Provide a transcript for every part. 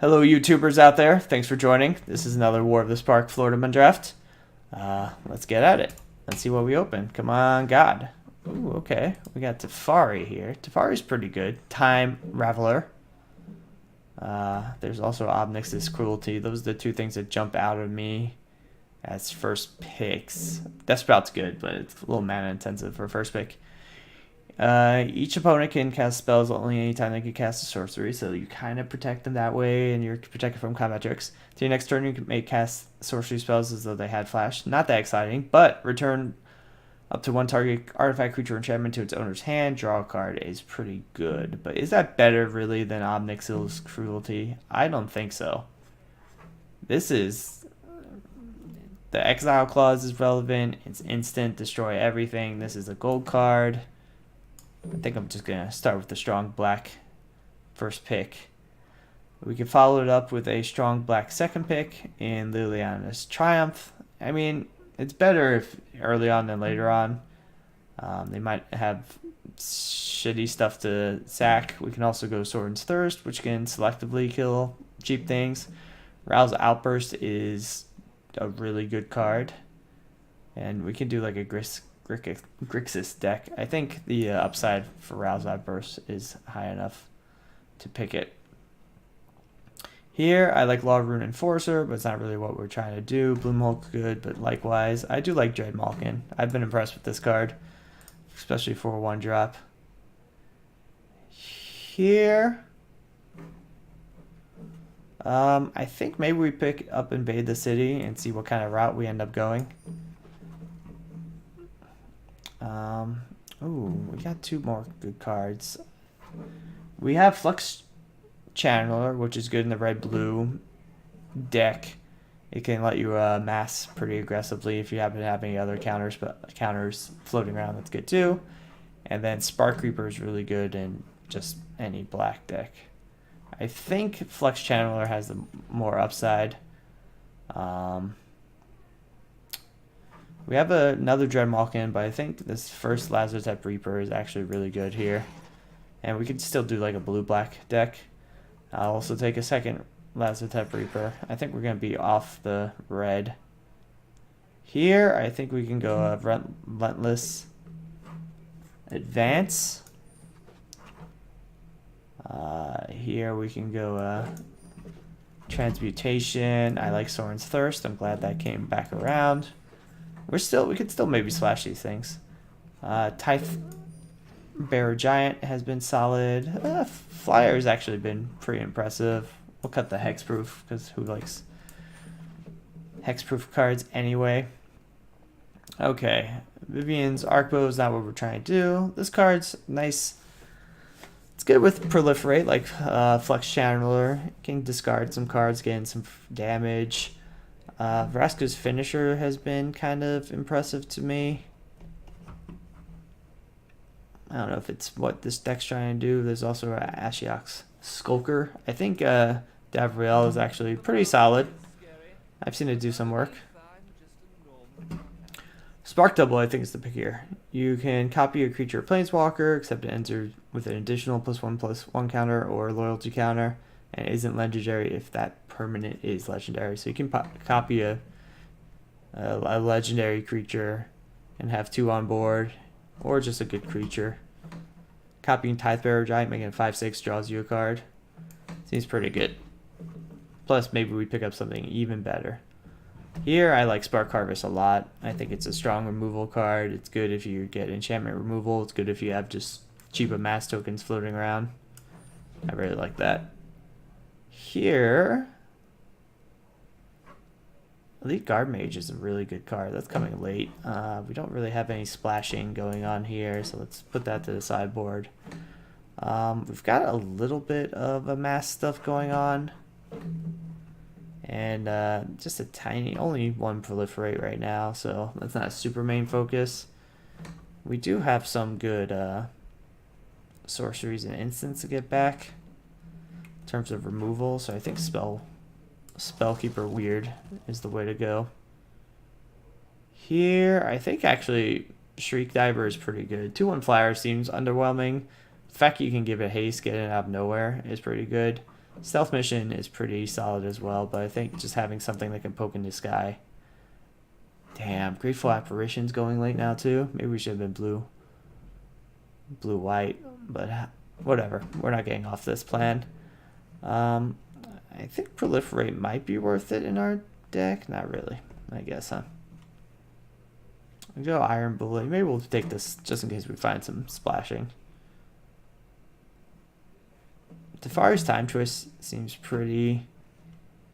Hello, YouTubers out there. Thanks for joining. This is another War of the Spark Florida Man draft. Let's get at it. Let's see what we open. Come on, God. Ooh, okay. We got Teferi here. Teferi's pretty good. Time Raveler. There's also Obnix's Cruelty. Those are the two things that jump out of me as first picks. Death Spout's good, but it's a little mana intensive for first pick. Each opponent can cast spells only anytime they can cast a sorcery, so you kind of protect them that way, and you're protected from combat tricks. To your next turn, you may cast sorcery spells as though they had flash. Not that exciting, but return up to one target artifact, creature, enchantment to its owner's hand. Draw a card is pretty good, but is that better really than Obnix's Cruelty? I don't think so. This is... The exile clause is relevant. It's instant, destroy everything. This is a gold card. I think I'm just going to start with the strong black first pick. We can follow it up with a strong black second pick in Liliana's Triumph. I mean, it's better if early on than later on. They might have shitty stuff to sack. We can also go Sorin's Thirst, which can selectively kill cheap things. Rouse Outburst is a really good card. And we can do like a Grixis deck. I think the upside for Rouse Outburst is high enough to pick it. Here, I like Law Rune Enforcer, but it's not really what we're trying to do. Bloomhulk's good, but likewise, I do like Dread Malkin. I've been impressed with this card, especially for a 1-drop. Here, I think maybe we pick up Invade the City and see what kind of route we end up going. Ooh, we got two more good cards. We have Flux Channeler, which is good in the red-blue deck. It can let you mass pretty aggressively if you happen to have any other counters, but counters floating around, that's good too. And then Spark Reaper is really good in just any black deck. I think Flux Channeler has the more upside. We have another Dread Malkin, but I think this first Lazarus Reaper is actually really good here. And we could still do like a blue-black deck. I'll also take a second Lazarus Reaper. I think we're going to be off the red. Here, I think we can go Relentless Advance. Here we can go Transmutation. I like Sorin's Thirst. I'm glad that came back around. We could still maybe slash these things. Tithe Bearer Giant has been solid. Flyer's actually been pretty impressive. We'll cut the Hexproof because who likes Hexproof cards anyway? Okay, Vivian's Arcbow is not what we're trying to do. This card's nice. It's good with Proliferate, like Flux Channeler. You can discard some cards, gain some damage. Vraska's Finisher has been kind of impressive to me. I don't know if it's what this deck's trying to do. There's also Ashiok's Skulker. I think Davriel is actually pretty solid. I've seen it do some work. Spark Double, I think, is the pick here. You can copy a creature or planeswalker, except it enters with an additional +1/+1 counter or loyalty counter, and it isn't legendary if that permanent is legendary. So you can copy a legendary creature and have 2 on board, or just a good creature. Copying Tidebearer Giant, making it 5/6, draws you a card. Seems pretty good. Plus, maybe we pick up something even better. Here, I like Spark Harvest a lot. I think it's a strong removal card. It's good if you get enchantment removal. It's good if you have just cheap mass tokens floating around. I really like that. Here, Elite Guard Mage is a really good card. That's coming late. We don't really have any splashing going on here, so let's put that to the sideboard. We've got a little bit of a mass stuff going on. And just a tiny, only one Proliferate right now, so that's not a super main focus. We do have some good sorceries and instants to get back in terms of removal, so I think Spellkeeper Weird is the way to go. Here, I think actually Shriek Diver is pretty good. 2/1 Flyer seems underwhelming. The fact you can give it haste, get it out of nowhere is pretty good. Stealth Mission is pretty solid as well, but I think just having something that can poke in the sky. Damn, Grateful Apparition's going late now too. Maybe we should have been blue. Blue-white, but whatever. We're not getting off this plan. I think Proliferate might be worth it in our deck. Not really, I guess, huh? We'll go Iron Bullet. Maybe we'll take this just in case we find some splashing. Tefari's Time Twist seems pretty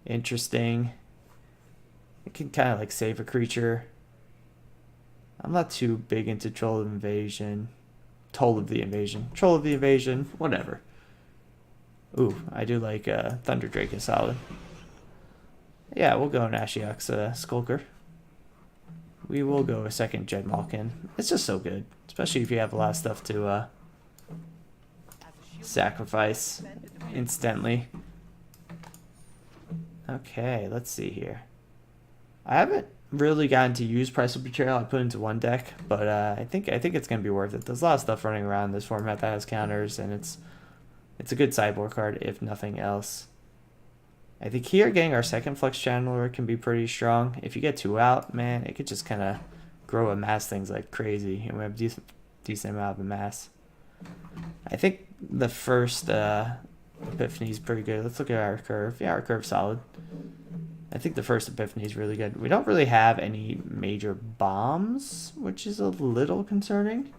interesting. It can kind of like save a creature. I'm not too big into Troll of Invasion. Troll of the Invasion, whatever. Ooh, I do like Thunder Drake is solid. Yeah, we'll go an Ashiok's Skulker. We will go a second Jed Malkin. It's just so good, especially if you have a lot of stuff to sacrifice instantly. Okay, let's see here. I haven't really gotten to use Price of Betrayal. I put into one deck, but I think it's gonna be worth it. There's a lot of stuff running around this format that has counters, and it's a good sideboard card if nothing else. I think here getting our second Flex Channeler can be pretty strong. If you get 2 out, man, it could just kind of grow and mass things like crazy, and we have decent amount of mass. I think the first Epiphany is pretty good. Let's look at our curve. Yeah, our curve's solid. I think the first Epiphany is really good. We don't really have any major bombs, which is a little concerning.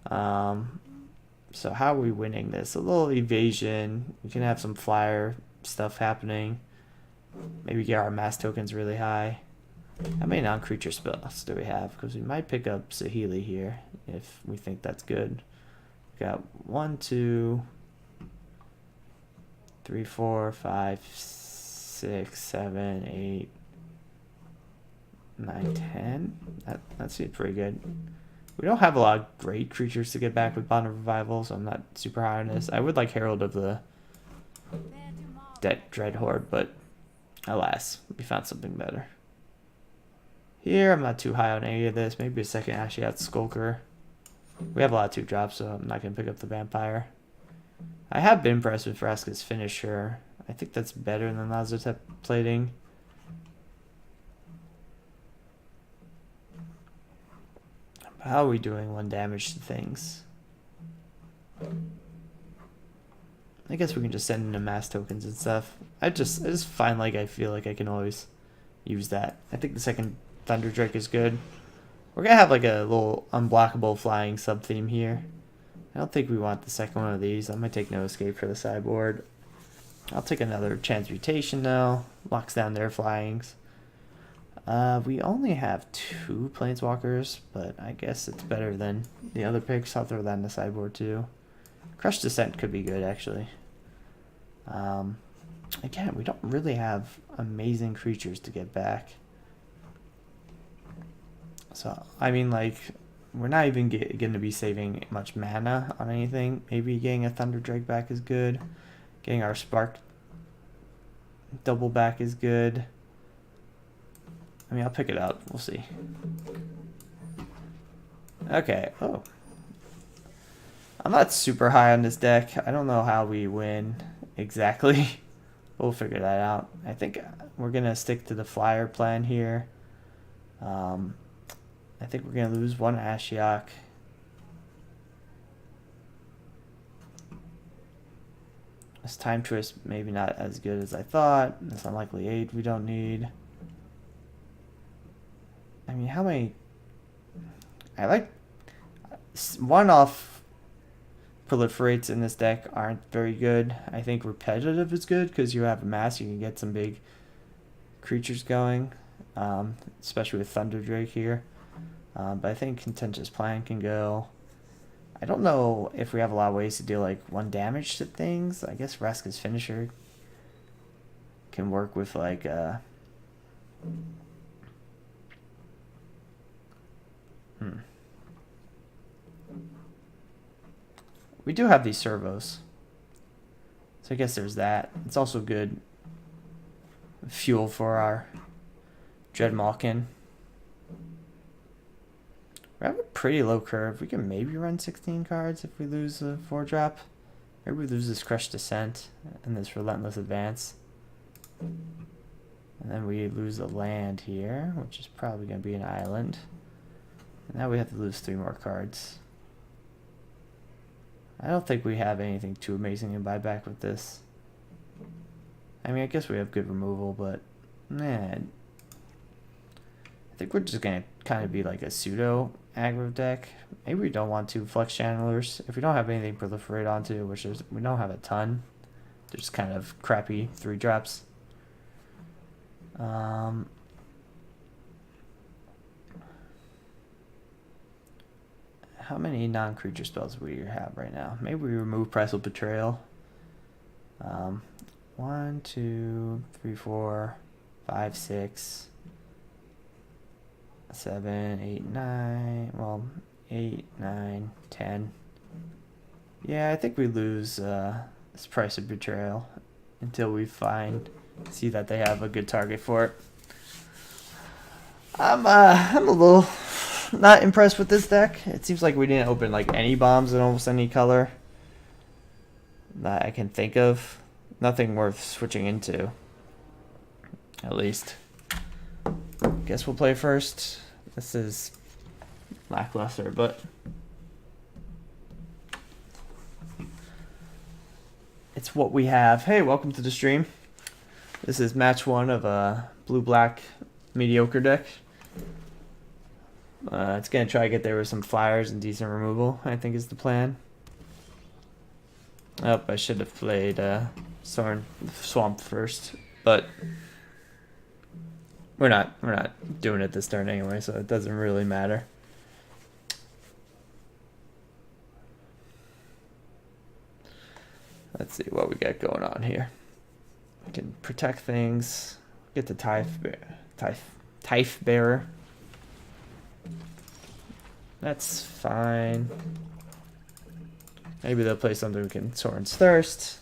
So how are we winning this? A little evasion. We can have some flyer stuff happening. Maybe get our mass tokens really high. How many non-creature spells do we have? Because we might pick up Saheeli here if we think that's good. We got 1, 2, 3, 4, 5, 6, 7, 8, 9, 10. That seems pretty good. We don't have a lot of great creatures to get back with Bond of Revival, so I'm not super high on this. I would like Herald of the Dread Horde, but alas, we found something better. Here, I'm not too high on any of this. Maybe a second Ashiok Skulker. We have a lot of 2-drops, so I'm not going to pick up the Vampire. I have been impressed with Vraska's Finisher. I think that's better than Lazotep Plating. How are we doing 1 damage to things? I guess we can just send in the mass tokens and stuff. I just find like I feel like I can always use that. I think the second Thunder Drake is good. We're gonna have like a little unblockable flying sub theme here. I don't think we want the second one of these. I'm gonna take No Escape for the sideboard. I'll take another Transmutation though. Locks down their flyings. We only have 2 Planeswalkers, but I guess it's better than the other picks. I'll throw that in the sideboard too. Crush Descent could be good actually. Again, we don't really have amazing creatures to get back. So, I mean, like, we're not even going to be saving much mana on anything. Maybe getting a Thunder Drake back is good. Getting our Spark double back is good. I mean, I'll pick it up. We'll see. Okay. Oh. I'm not super high on this deck. I don't know how we win exactly. We'll figure that out. I think we're going to stick to the flyer plan here. I think we're going to lose 1 Ashiok. This Time Twist maybe not as good as I thought. This Unlikely 8 we don't need. I mean, how many... I like... 1-off proliferates in this deck aren't very good. I think repetitive is good because you have a mass. You can get some big creatures going. Especially with Thunder Drake here. But I think Contentious Plan can go. I don't know if we have a lot of ways to deal like 1 damage to things. I guess Vraska's Finisher can work with like We do have these servos. So I guess there's that. It's also good fuel for our Dread Malkin. We have a pretty low curve. We can maybe run 16 cards if we lose a 4-drop. Maybe we lose this Crush Descent and this Relentless Advance. And then we lose a land here, which is probably going to be an island. And now we have to lose 3 more cards. I don't think we have anything too amazing in buyback with this. I mean, I guess we have good removal, but man, I think we're just going to kind of be like a pseudo aggro deck. Maybe we don't want 2 Flex Channelers. If we don't have anything to proliferate onto, which is, we don't have a ton, they're just kind of crappy 3-drops. How many non-creature spells do we have right now? Maybe we remove Priceable Betrayal. 1, 2, 3, 4, 5, 6, 7, 8, 9. Well, 8, 9, 10. Yeah, I think we lose this Price of Betrayal until we see that they have a good target for it. I'm a little not impressed with this deck. It seems like we didn't open like any bombs in almost any color that I can think of. Nothing worth switching into, at least. Guess we'll play first. This is lackluster, but it's what we have. Hey, welcome to the stream. This is match 1 of a blue-black mediocre deck. It's going to try to get there with some flyers and decent removal, I think is the plan. Oh, I should have played Swamp first, but we're not doing it this turn anyway, so it doesn't really matter. Let's see what we got going on here. We can protect things. Get the Tithe Bearer. That's fine. Maybe they'll play something we can Sorin's Thirst.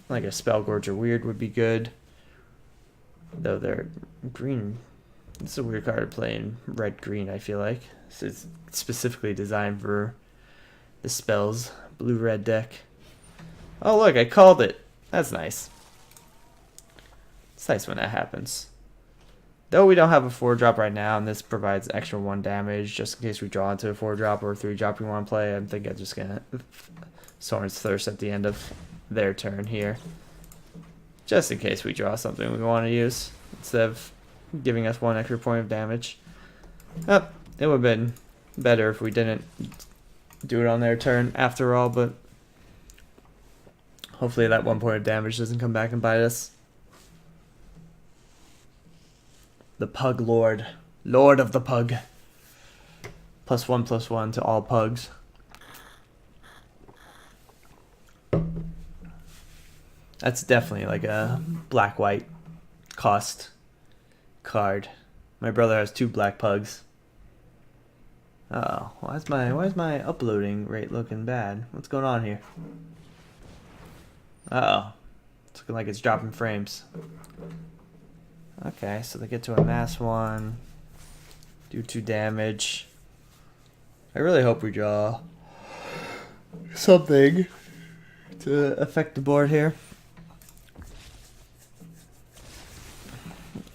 Like a Spellgorger Weird would be good. Though they're green. This is a weird card to play in red-green, I feel like. So it's specifically designed for the spells. Blue-red deck. Oh look, I called it. That's nice. It's nice when that happens. Though we don't have a 4-drop right now, and this provides extra 1 damage, just in case we draw into a 4-drop or a 3-drop we want to play, I think I'm just going to Sorin's Thirst at the end of their turn here. Just in case we draw something we want to use, instead of giving us 1 extra point of damage. Oh, it would have been better if we didn't do it on their turn after all, but hopefully that 1 point of damage doesn't come back and bite us. The Pug Lord. Lord of the Pug. +1/+1 to all pugs. That's definitely like a black-white cost card. My brother has 2 black pugs. Uh-oh. Why is my uploading rate looking bad? What's going on here? Uh-oh. It's looking like it's dropping frames. Okay, so they get to amass 1, do 2 damage. I really hope we draw something to affect the board here.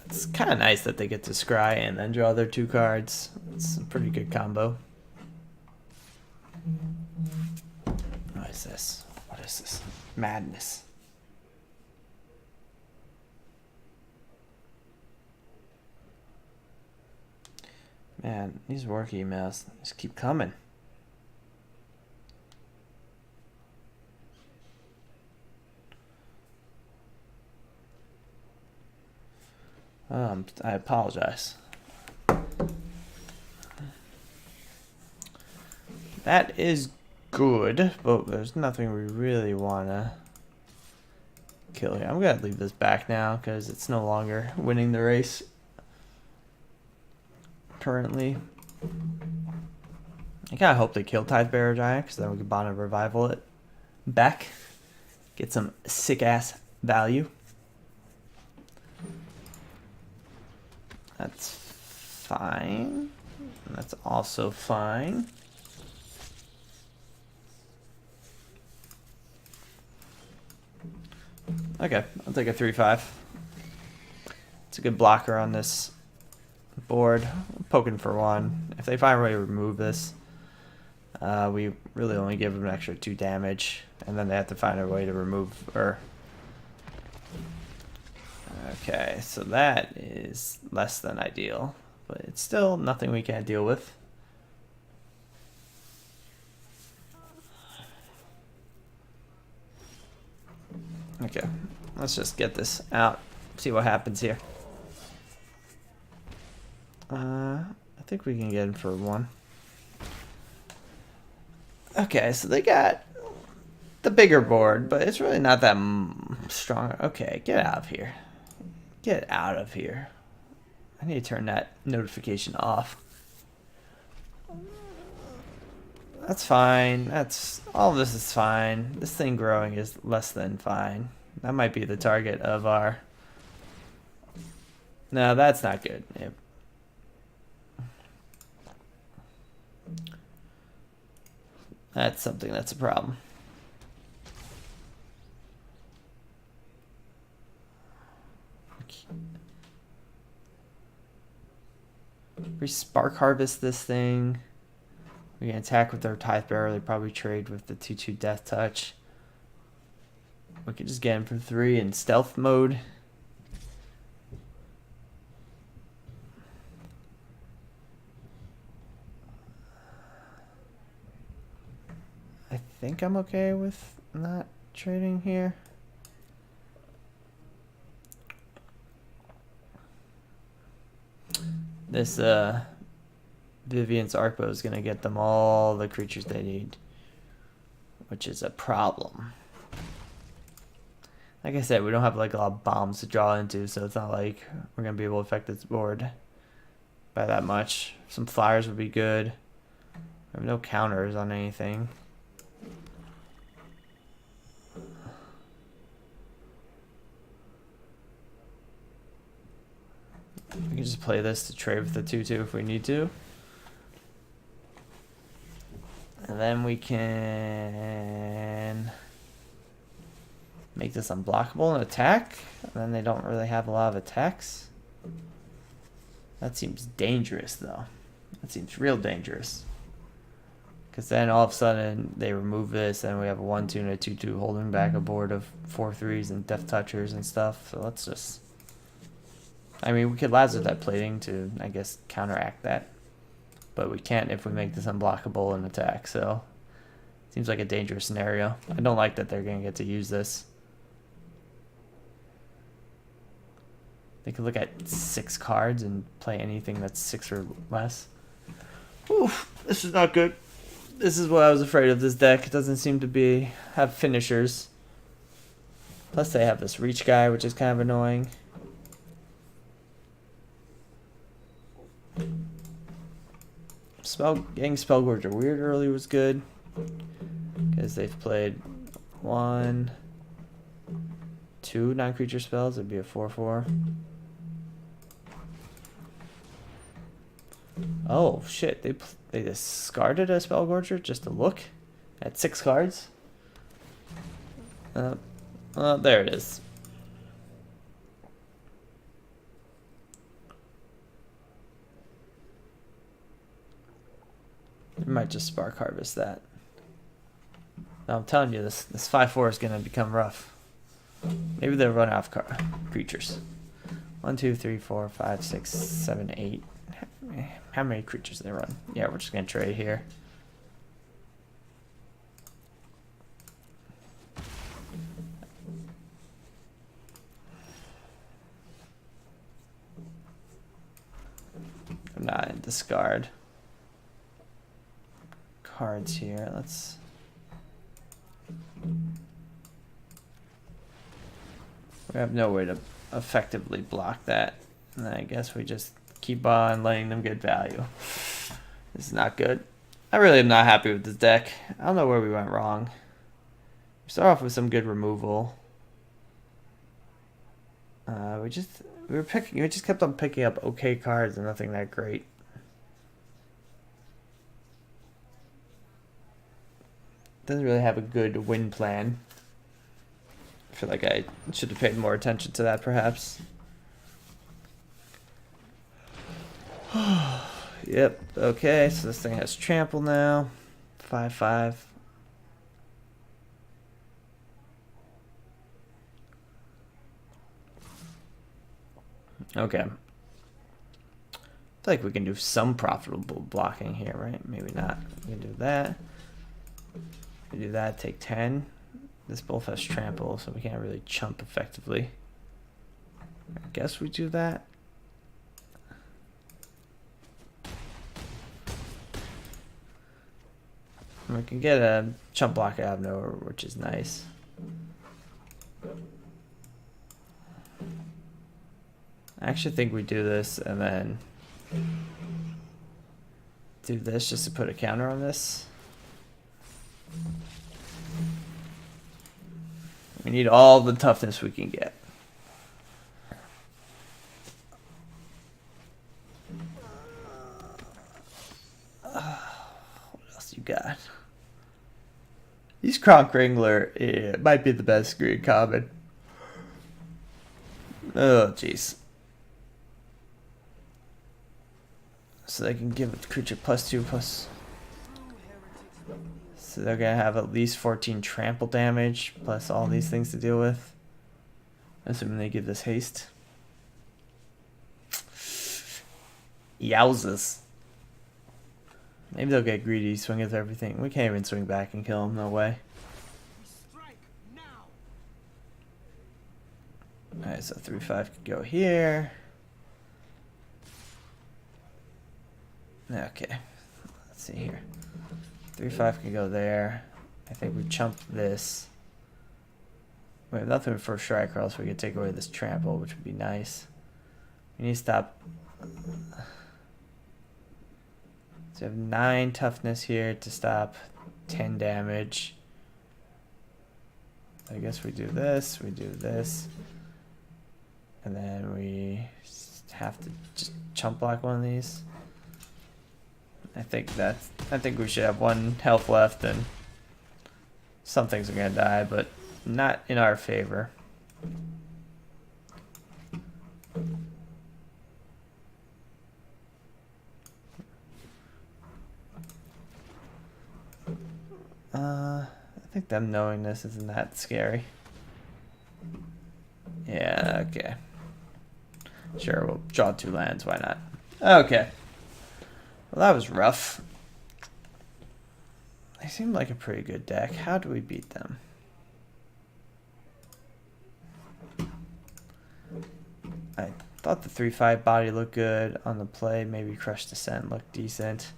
It's kind of nice that they get to scry and then draw their 2 cards. It's a pretty good combo. What is this? What is this? Madness. Man, these work emails just keep coming. I apologize. That is good, but there's nothing we really want to kill here. I'm going to leave this back now because it's no longer winning the race currently. I kind of hope they kill Tithe Bearer Giant because then we can bond and revival it back. Get some sick-ass value. That's fine. That's also fine. Okay, I'll take a 3-5. It's a good blocker on this board. I'm poking for 1. If they find a way to remove this, we really only give them an extra 2 damage, and then they have to find a way to remove her. Okay, so that is less than ideal, but it's still nothing we can't deal with. Okay, let's just get this out, see what happens here. I think we can get in for 1. Okay, so they got the bigger board, but it's really not that strong. Okay, get out of here. Get out of here. I need to turn that notification off. That's fine. That's all of this is fine. This thing growing is less than fine. That might be the target of our... No, that's not good. Yep. That's something that's a problem. We Spark Harvest this thing. We can attack with our Tithe Bearer. They probably trade with the 2/2 Death Touch. We could just get him for 3 in stealth mode. I think I'm okay with not trading here. This Vivian's Arcbow is going to get them all the creatures they need, which is a problem. Like I said, we don't have like a lot of bombs to draw into, so it's not like we're going to be able to affect this board by that much. Some flyers would be good. We have no counters on anything. We can just play this to trade with the 2/2 if we need to. And then we can make this unblockable and attack. And then they don't really have a lot of attacks. That seems dangerous, though. That seems real dangerous. Because then all of a sudden they remove this and we have a 1/2 and a 2/2 holding back a board of 4/3s and Death Touchers and stuff. So let's just... I mean, we could Lazarus that plating to, I guess, counteract that. But we can't if we make this unblockable and attack, so... Seems like a dangerous scenario. I don't like that they're going to get to use this. They could look at 6 cards and play anything that's 6 or less. Oof, this is not good. This is what I was afraid of this deck. It doesn't seem to have finishers. Plus they have this reach guy, which is kind of annoying. Getting Spellgorger Weird early was good. Because they've played 1, 2 non-creature spells. It'd be a 4/4. Oh shit! They discarded a Spellgorger just to look at 6 cards. There it is. We might just Spark Harvest that. Now, I'm telling you, this 5/4 is gonna become rough. Maybe they'll run out of creatures. 1, 2, 3, 4, 5, 6, 7, 8. How many creatures they run? Yeah, we're just gonna trade here. I'm not in discard cards here. Let's... We have no way to effectively block that. And I guess we just keep on letting them get value. This is not good. I really am not happy with this deck. I don't know where we went wrong. We start off with some good removal. We just kept on picking up okay cards and nothing that great. Doesn't really have a good win plan for feel like I should have paid more attention to that, perhaps. Yep, okay, so this thing has trample now. 5/5. Okay. I feel like we can do some profitable blocking here, right? Maybe not. We can do that. We do that, take 10. This both has trample, so we can't really chump effectively. I guess we do that. And we can get a chump block out of nowhere, which is nice. I actually think we do this and then do this just to put a counter on this. We need all the toughness we can get. What else you got? These Kronk Wrangler, it might be the best green common. Oh, jeez. So they can give a creature +2/+. So they're going to have at least 14 trample damage, plus all these things to deal with. Assuming they give this haste. Yowzas. Maybe they'll get greedy, swing with everything. We can't even swing back and kill them, no way. Alright, so 3/5 could go here. Okay, let's see here. 3/5 can go there. I think we chump this. We have nothing for strike, or else we could take away this trample, which would be nice. We need to stop. So we have 9 toughness here to stop 10 damage. I guess we do this, and then we have to just chump block one of these. I think we should have 1 health left, and some things are gonna die, but not in our favor. I think them knowing this isn't that scary. Yeah, okay. Sure, we'll draw 2 lands, why not? Okay. Well, that was rough. They seem like a pretty good deck. How do we beat them? I thought the 3/5 body looked good on the play. Maybe Crush Descent looked decent.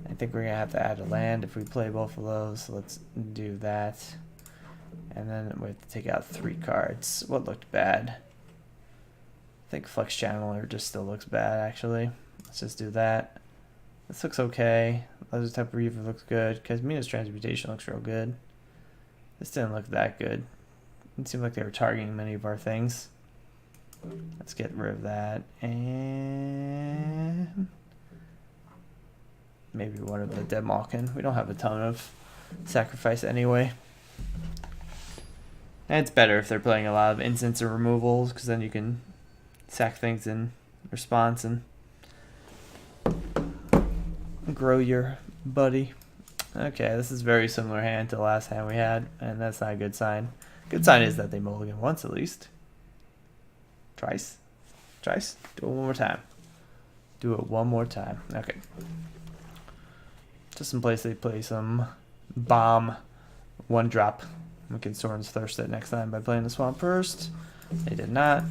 I think we're going to have to add a land if we play both of those. So let's do that. And then we have to take out 3 cards. What looked bad? I think Flex Channeler just still looks bad, actually. Let's just do that. This looks okay. Laser Type Reaver looks good. Casmina's Transmutation looks real good. This didn't look that good. It seemed like they were targeting many of our things. Let's get rid of that. And maybe one of the Dead Malkin. We don't have a ton of sacrifice anyway. And it's better if they're playing a lot of instants or removals, because then you can sack things in response and grow your buddy. Okay, this is very similar hand to the last hand we had, and that's not a good sign. Good sign is that they mulligan once at least. Twice. Do it one more time. Do it one more time. Okay. Just in place they play some bomb 1-drop. We can Sorin's Thirst it next time by playing the Swamp first. They did not.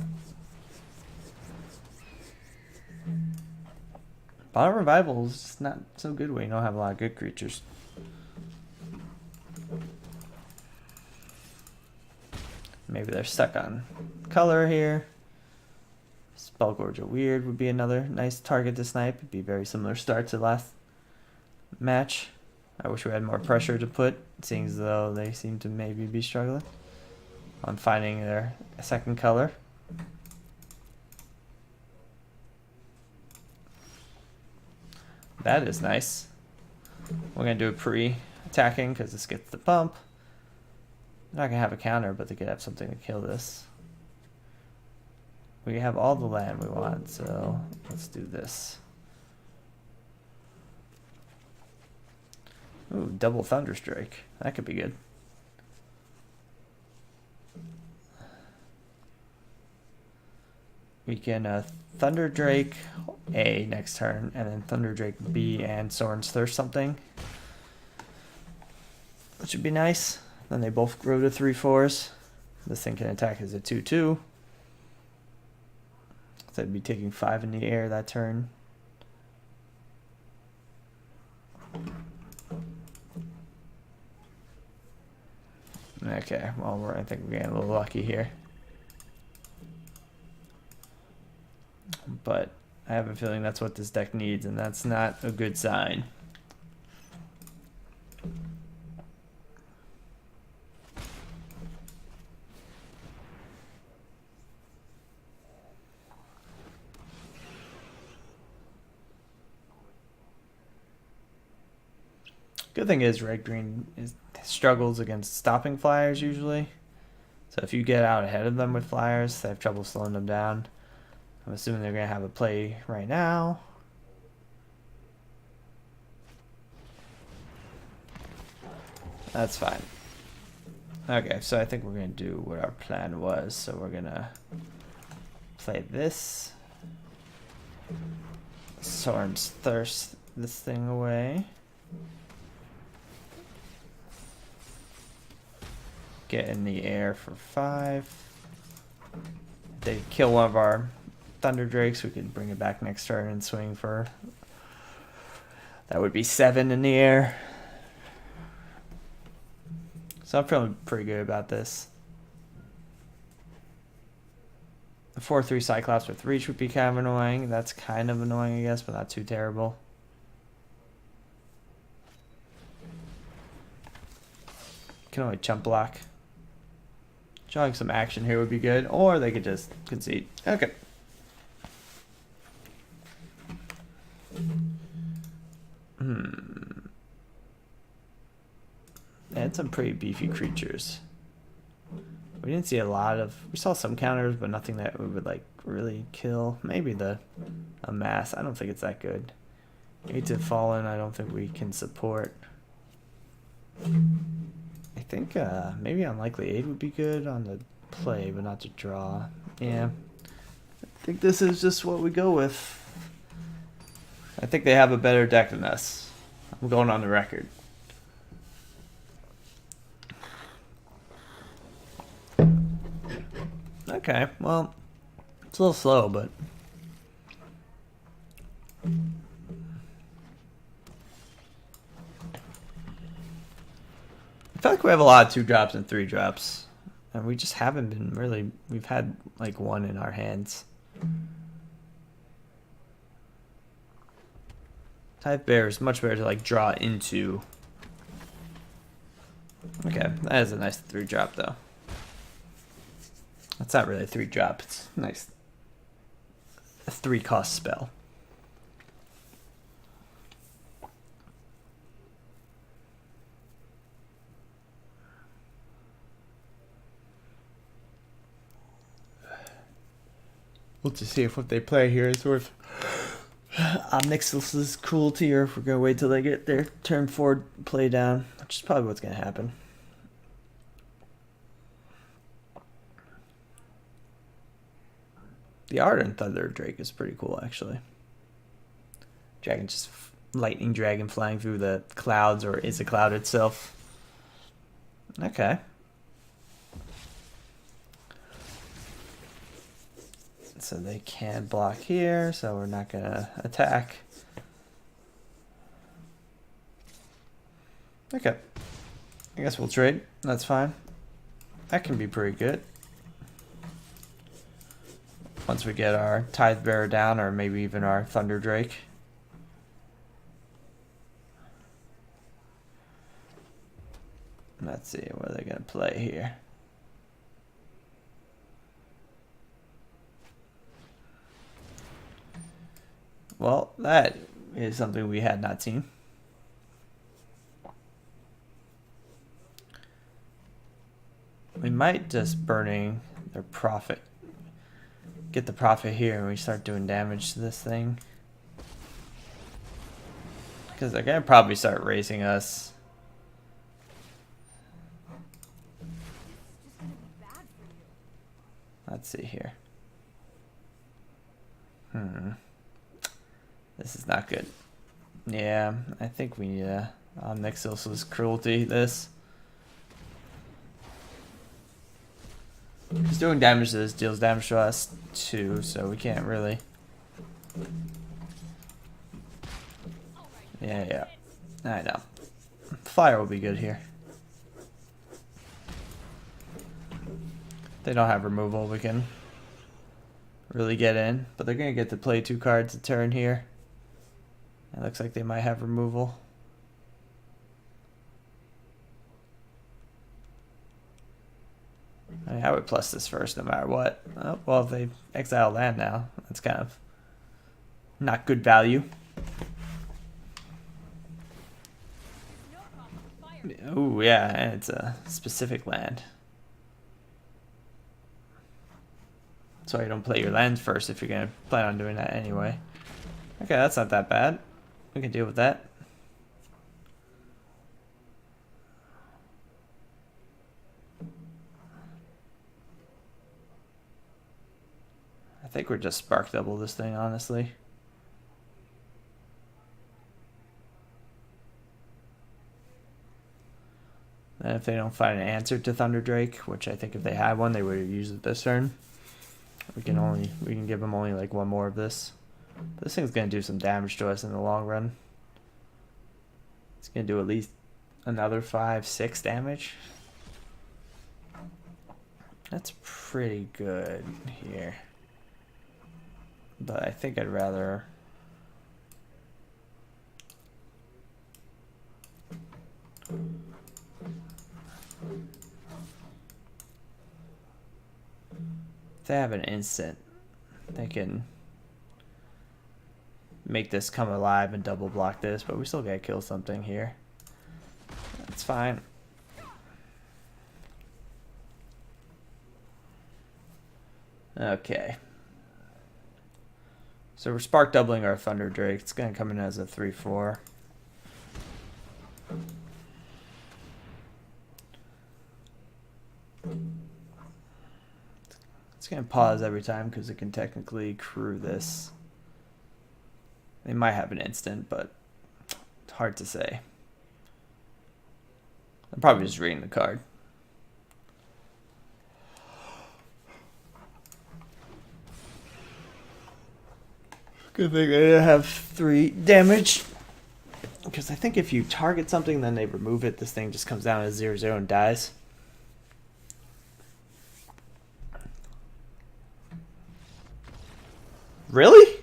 Bottom Revival is not so good when you don't have a lot of good creatures. Maybe they're stuck on color here. Spellgorge or Weird would be another nice target to snipe. It'd be very similar start to last match. I wish we had more pressure to put, seeing as though they seem to maybe be struggling on finding their second color. That is nice. We're going to do a pre-attacking because this gets the pump. They're not gonna have a counter, but they could have something to kill this. We have all the land we want, so let's do this. Ooh, double Thunderstrike. That could be good. We can Thunder Drake A next turn, and then Thunder Drake B and Sorin's Thirst something. Which would be nice. Then they both grow to 3/4s. This thing can attack as a 2/2. So I'd be taking 5 in the air that turn. Okay, well, I think we're getting a little lucky here. But I have a feeling that's what this deck needs, and that's not a good sign. Good thing is red-green struggles against stopping flyers usually. So if you get out ahead of them with flyers, they have trouble slowing them down. I'm assuming they're going to have a play right now. That's fine. Okay, so I think we're going to do what our plan was. So we're going to play this. Sorin's Thirst this thing away. Get in the air for 5. If they kill one of our Thunder Drakes, we could bring it back next turn and swing for... That would be 7 in the air. So I'm feeling pretty good about this. The 4/3 Cyclops with Reach would be kind of annoying. That's kind of annoying, I guess, but not too terrible. Can only chump block. Showing some action here would be good, or they could just concede. Okay. They had some pretty beefy creatures. We didn't see a lot of... We saw some counters, but nothing that we would like really kill. Maybe a mass. I don't think it's that good. 8 to Fallen, I don't think we can support. I think maybe Unlikely Aid would be good on the play, but not to draw. Yeah. I think this is just what we go with. I think they have a better deck than us. I'm going on the record. Okay, well, it's a little slow, but... I feel like we have a lot of 2-drops and 3-drops, and we just haven't been really... We've had like 1 in our hands. Tithe Bear is much better to like draw into. Okay, that is a nice 3-drop though. That's not really a 3-drop, it's nice. A 3-cost spell. We'll just see if what they play here is worth Omnix's cruelty, or if we're going to wait till they get their turn 4 play down, which is probably what's going to happen. The art in Thunder Drake is pretty cool, actually. Dragon just lightning dragon flying through the clouds, or is a cloud itself. Okay. So they can block here, so we're not gonna attack. Okay. I guess we'll trade. That's fine. That can be pretty good. Once we get our Tithe Bearer down, or maybe even our Thunder Drake. Let's see, what are they gonna play here? Well, that is something we had not seen. might just burning their profit. Get the profit here and we start doing damage to this thing. Because they're going to probably start raising us. Let's see here. This is not good. Yeah, I think we need a Nixil's cruelty this. He's doing damage to this, deals damage to us too, so we can't really. Yeah. I know. Fire will be good here. They don't have removal, we can really get in, but they're gonna get to play 2 cards a turn here. It looks like they might have removal. I mean, I would plus this first no matter what. Oh, well, if they exile land now, that's kind of not good value. Oh yeah, and it's a specific land. That's why you don't play your lands first if you're gonna plan on doing that anyway. Okay, that's not that bad. We can deal with that. I think we're just spark double this thing, honestly. And if they don't find an answer to Thunder Drake, which I think if they had one, they would have used it this turn. We can give them only like 1 more of this. But this thing's gonna do some damage to us in the long run. It's gonna do at least another 5-6 damage. That's pretty good here. But I think I'd rather if they have an instant, they can make this come alive and double block this, but we still gotta kill something here. That's fine. Okay. So we're spark doubling our Thunder Drake. It's gonna come in as a 3/4. It's gonna pause every time because it can technically crew this. They might have an instant, but it's hard to say. I'm probably just reading the card. Good thing I didn't have 3 damage. Because I think if you target something, then they remove it, this thing just comes down to 0/0 and dies. Really?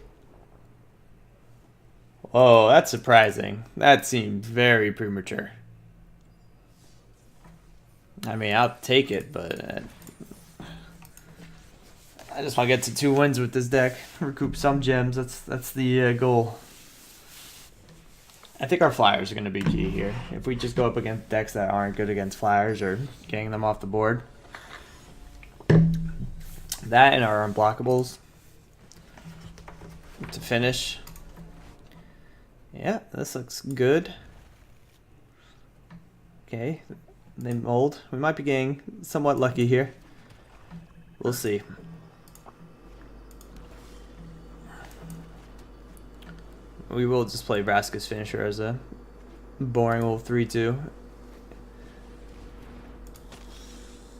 Oh, that's surprising. That seemed very premature. I mean, I'll take it, but I just want to get to 2 wins with this deck. Recoup some gems. That's the goal. I think our flyers are going to be key here. If we just go up against decks that aren't good against flyers or getting them off the board. That and our unblockables to finish. Yeah, this looks good. Okay, they mold. We might be getting somewhat lucky here. We'll see. We will just play Vraska's Finisher as a boring old 3/2.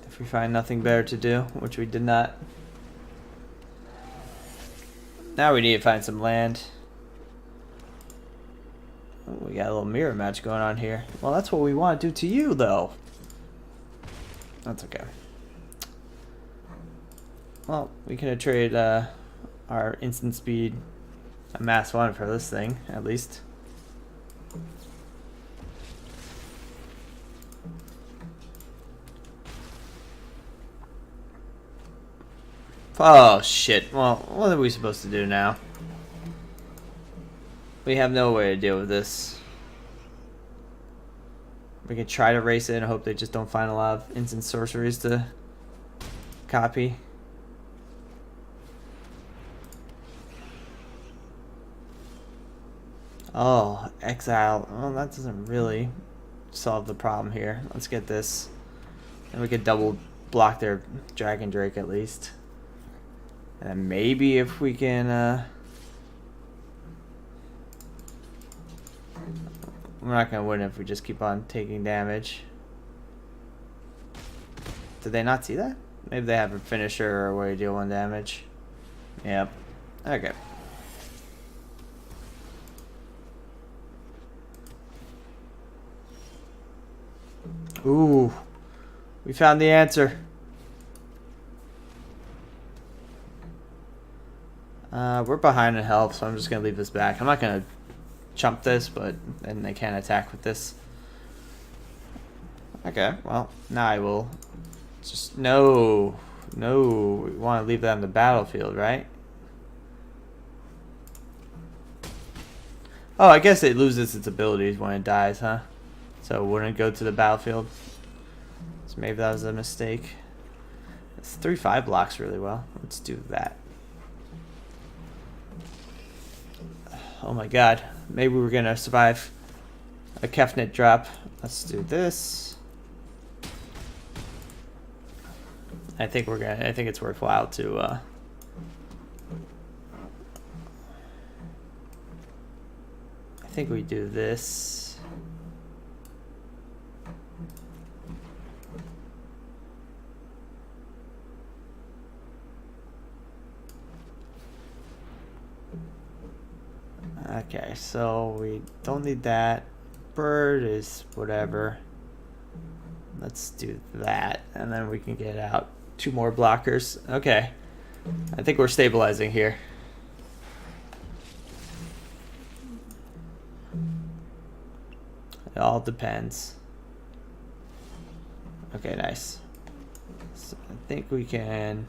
If we find nothing better to do, which we did not. Now we need to find some land. Oh, we got a little mirror match going on here. Well, that's what we want to do to you, though. That's okay. Well, we could have traded our instant speed a mass 1 for this thing, at least. Oh shit, well, what are we supposed to do now? We have no way to deal with this. We can try to race it and hope they just don't find a lot of instant sorceries to copy. Oh, exile. Well, that doesn't really solve the problem here. Let's get this. And we could double block their Dragon Drake at least. And then maybe if we can... we're not going to win if we just keep on taking damage. Did they not see that? Maybe they have a finisher or a way to deal 1 damage. Yep. Okay. Ooh. We found the answer. We're behind in health, so I'm just going to leave this back. I'm not going to chump this, but then they can't attack with this. Okay, well, now I will just... No, we want to leave that on the battlefield, right? Oh, I guess it loses its abilities when it dies, huh? So it wouldn't go to the battlefield. So maybe that was a mistake. It's 3/5 blocks really well. Let's do that. Oh my god. Maybe we're gonna survive a Kefnet drop. Let's do this. I think it's worthwhile to I think we do this. Okay, so we don't need that. Bird is whatever. Let's do that, and then we can get out 2 more blockers. Okay, I think we're stabilizing here. It all depends. Okay, nice. So I think we can...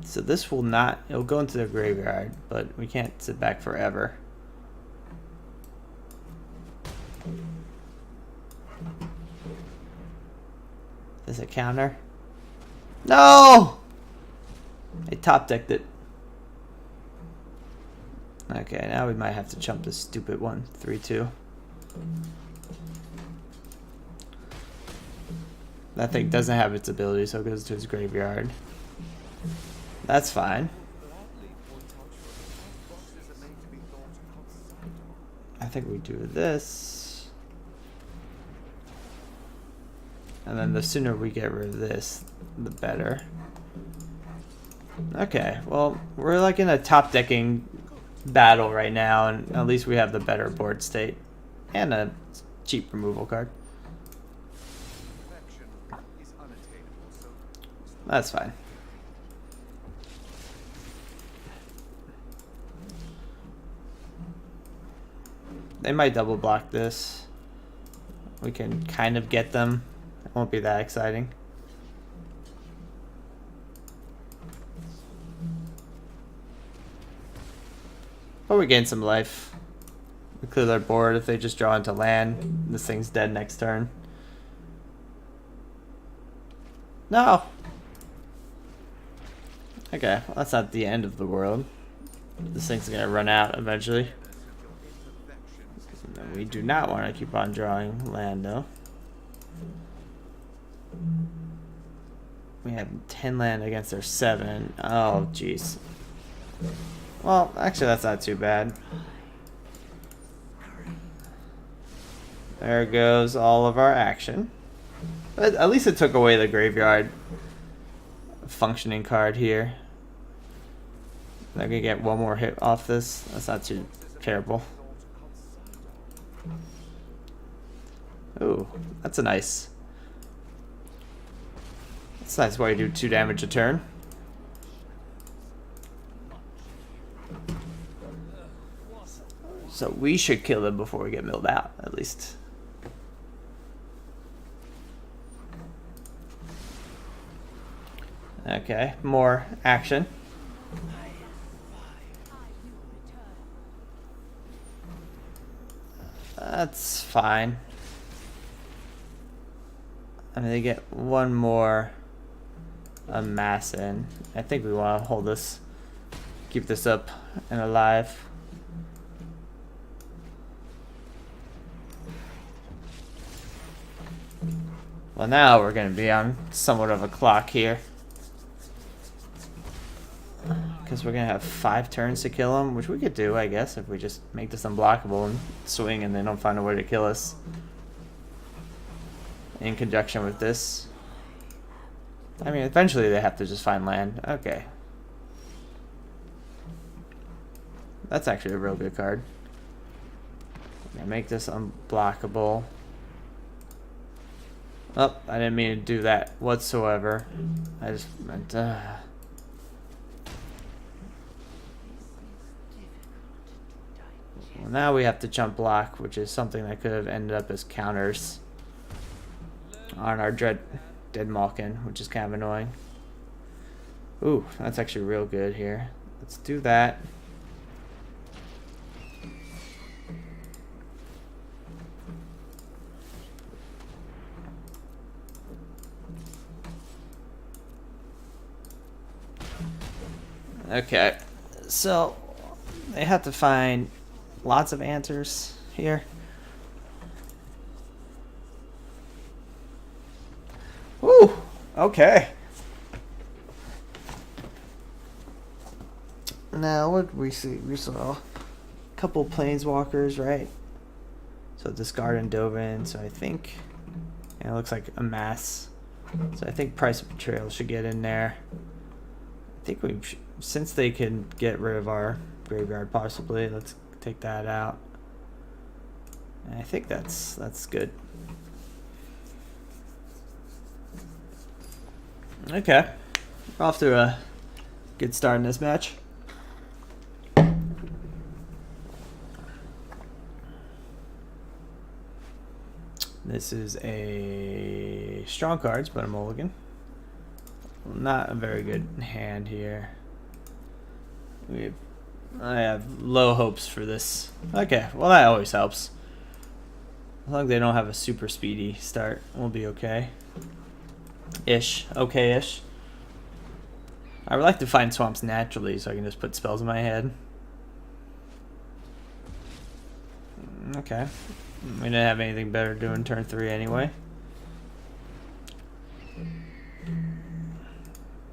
So this will not... It'll go into the graveyard, but we can't sit back forever. Is it counter? No! I top decked it. Okay, now we might have to chump this stupid one. 3/2. That thing doesn't have its ability, so it goes to his graveyard. That's fine. I think we do this. And then the sooner we get rid of this, the better. Okay, well, we're like in a top decking battle right now, and at least we have the better board state. And a cheap removal card. That's fine. They might double block this. We can kind of get them. It won't be that exciting. But we gain some life. We clear their board if they just draw into land. This thing's dead next turn. No! Okay, well, that's not the end of the world. This thing's gonna run out eventually. We do not want to keep on drawing land though. We have 10 land against their 7. Oh, jeez. Well, actually, that's not too bad. There goes all of our action. But at least it took away the graveyard functioning card here. I'm gonna get 1 more hit off this. That's not too terrible. Ooh, that's a nice. That's a nice way to do 2 damage a turn. So we should kill them before we get milled out, at least. Okay, more action. That's fine. I mean, they get one more amass in. I think we want to hold this, keep this up and alive. Well, now we're going to be on somewhat of a clock here. Because we're going to have 5 turns to kill them, which we could do, I guess, if we just make this unblockable and swing and they don't find a way to kill us. In conjunction with this. I mean, eventually they have to just find land. Okay. That's actually a real good card. I'm gonna make this unblockable. Oh, I didn't mean to do that whatsoever. I just meant, Well, now we have to jump block, which is something that could have ended up as counters on our Dead Malkin, which is kind of annoying. Ooh, that's actually real good here. Let's do that. Okay, so they have to find lots of answers here. Woo! Okay. Now, what did we see? We saw a couple planeswalkers, right? So discard and Dovin. So I think it looks like a mass. So I think Price of Betrayal should get in there. I think we, since they can get rid of our graveyard possibly, let's take that out. And I think that's good. Okay, we're off to a good start in this match. This is a strong cards, but a mulligan. Not a very good hand here. I have low hopes for this. Okay, well that always helps. As long as they don't have a super speedy start, we'll be okay. Okay-ish. I would like to find swamps naturally so I can just put spells in my head. Okay. We didn't have anything better to do in turn 3 anyway.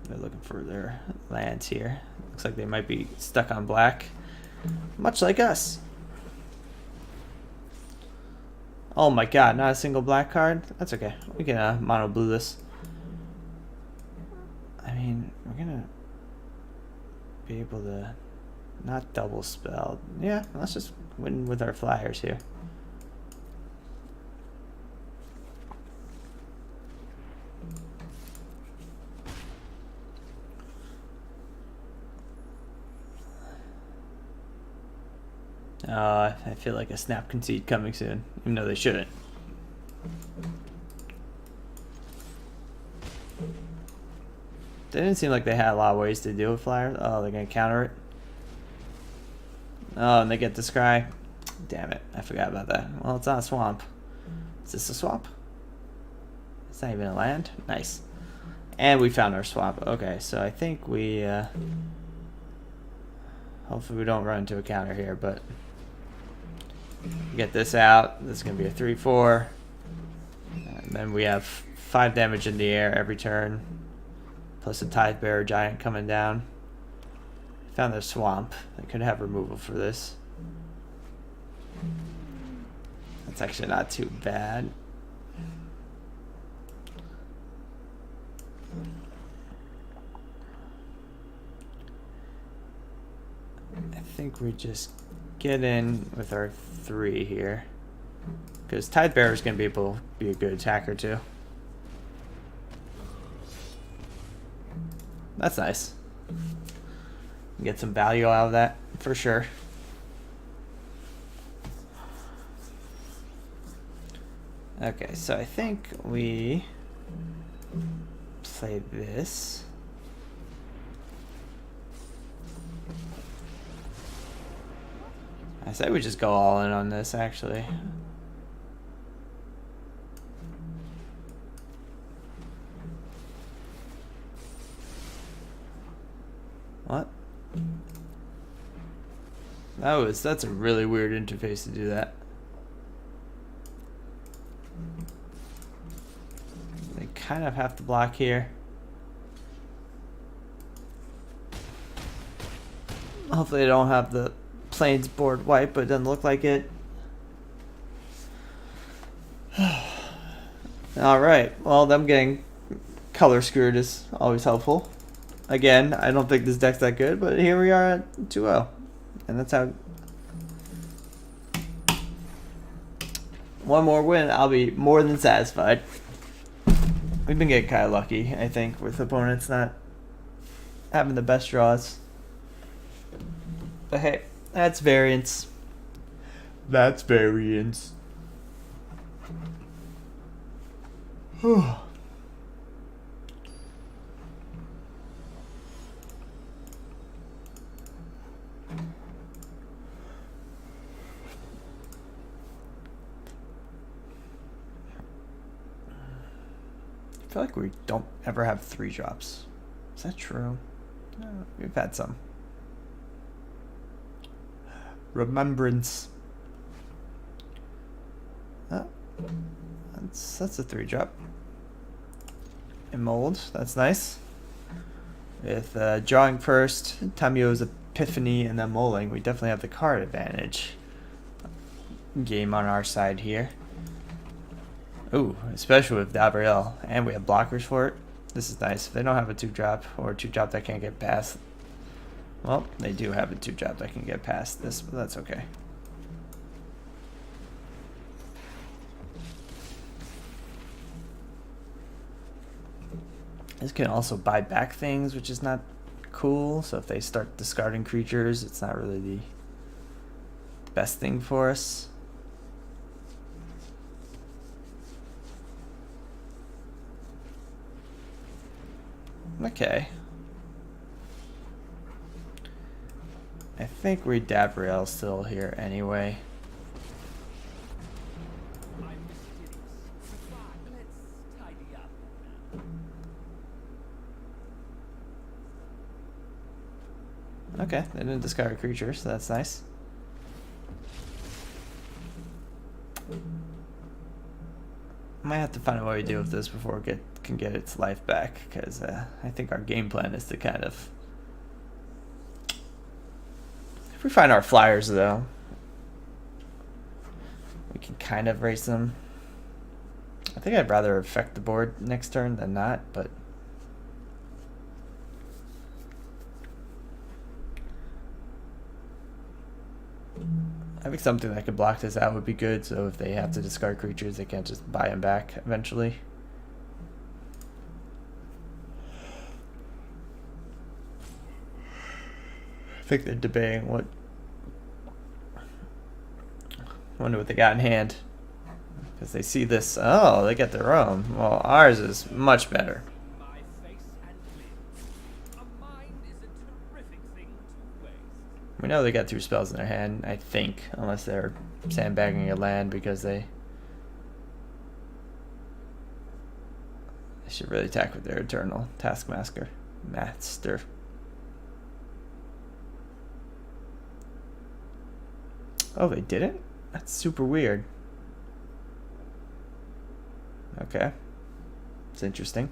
They're looking for their lands here. Looks like they might be stuck on black. Much like us. Oh my god, not a single black card? That's okay. We can mono blue this. I mean, we're gonna be able to not double spell. Yeah, let's just win with our flyers here. I feel like a snap concede coming soon, even though they shouldn't. They didn't seem like they had a lot of ways to deal with flyers. Oh, they're gonna counter it. Oh, and they get this cry. Damn it, I forgot about that. Well, it's not a swamp. Is this a swamp? It's not even a land. Nice. And we found our swamp. Okay, so I think we hopefully we don't run into a counter here, but get this out. This is gonna be a 3/4. And then we have 5 damage in the air every turn. Plus a Tithe Bearer Giant coming down. Found their swamp. They could have removal for this. That's actually not too bad. I think we just get in with our 3 here. Because Tithe Bearer is going to be able to be a good attacker too. That's nice. Get some value out of that for sure. Okay, so I think we play this. I say we just go all in on this actually. That's a really weird interface to do that. They kind of have to block here. Hopefully they don't have the plains board wipe, but it doesn't look like it. Alright, well, them getting color screwed is always helpful. Again, I don't think this deck's that good, but here we are at 2-0. And that's how... One more win, I'll be more than satisfied. We've been getting kind of lucky, I think, with opponents not having the best draws. But hey, that's variance. That's variance. I feel like we don't ever have 3 drops. Is that true? No, we've had some. Remembrance. Oh, that's a 3 drop. And mold, that's nice. With drawing first, Tamio's Epiphany, and then molding, we definitely have the card advantage. Game on our side here. Ooh, especially with Gabrielle, and we have blockers for it. This is nice. If they don't have a 2-drop or a 2-drop that can't get past, well, they do have a 2-drop that can get past this, but that's okay. This can also buy back things, which is not cool. So if they start discarding creatures, it's not really the best thing for us. Okay. I think we Gabrielle's still here anyway. Okay, they didn't discard a creature, so that's nice. Might have to find out what we do with this before it can get its life back, because I think our game plan is to kind of... If we find our flyers, though, we can kind of race them. I think I'd rather affect the board next turn than not, but... I think something that could block this out would be good, so if they have to discard creatures, they can't just buy them back eventually. I think they're debating what... Wonder what they got in hand. Because they see this... Oh, they get their own. Well, ours is much better. We know they got 2 spells in their hand, I think, unless they're sandbagging a land because they should really attack with their Eternal Taskmaster. Master. Oh, they didn't? That's super weird. Okay. It's interesting.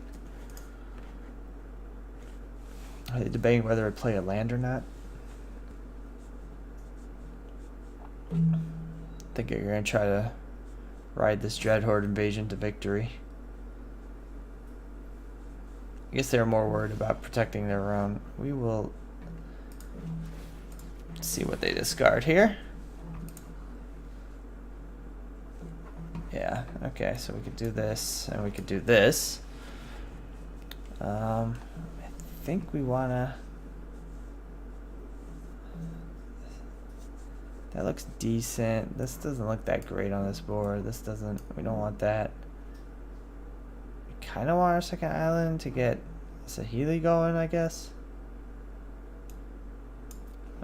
Are they debating whether to play a land or not? I think you're going to try to ride this Dreadhorde invasion to victory. I guess they're more worried about protecting their own. We will see what they discard here. Yeah, okay, so we could do this, and we could do this. I think we want to... That looks decent. This doesn't look that great on this board. This doesn't... We don't want that. We kind of want our second island to get Saheeli going, I guess.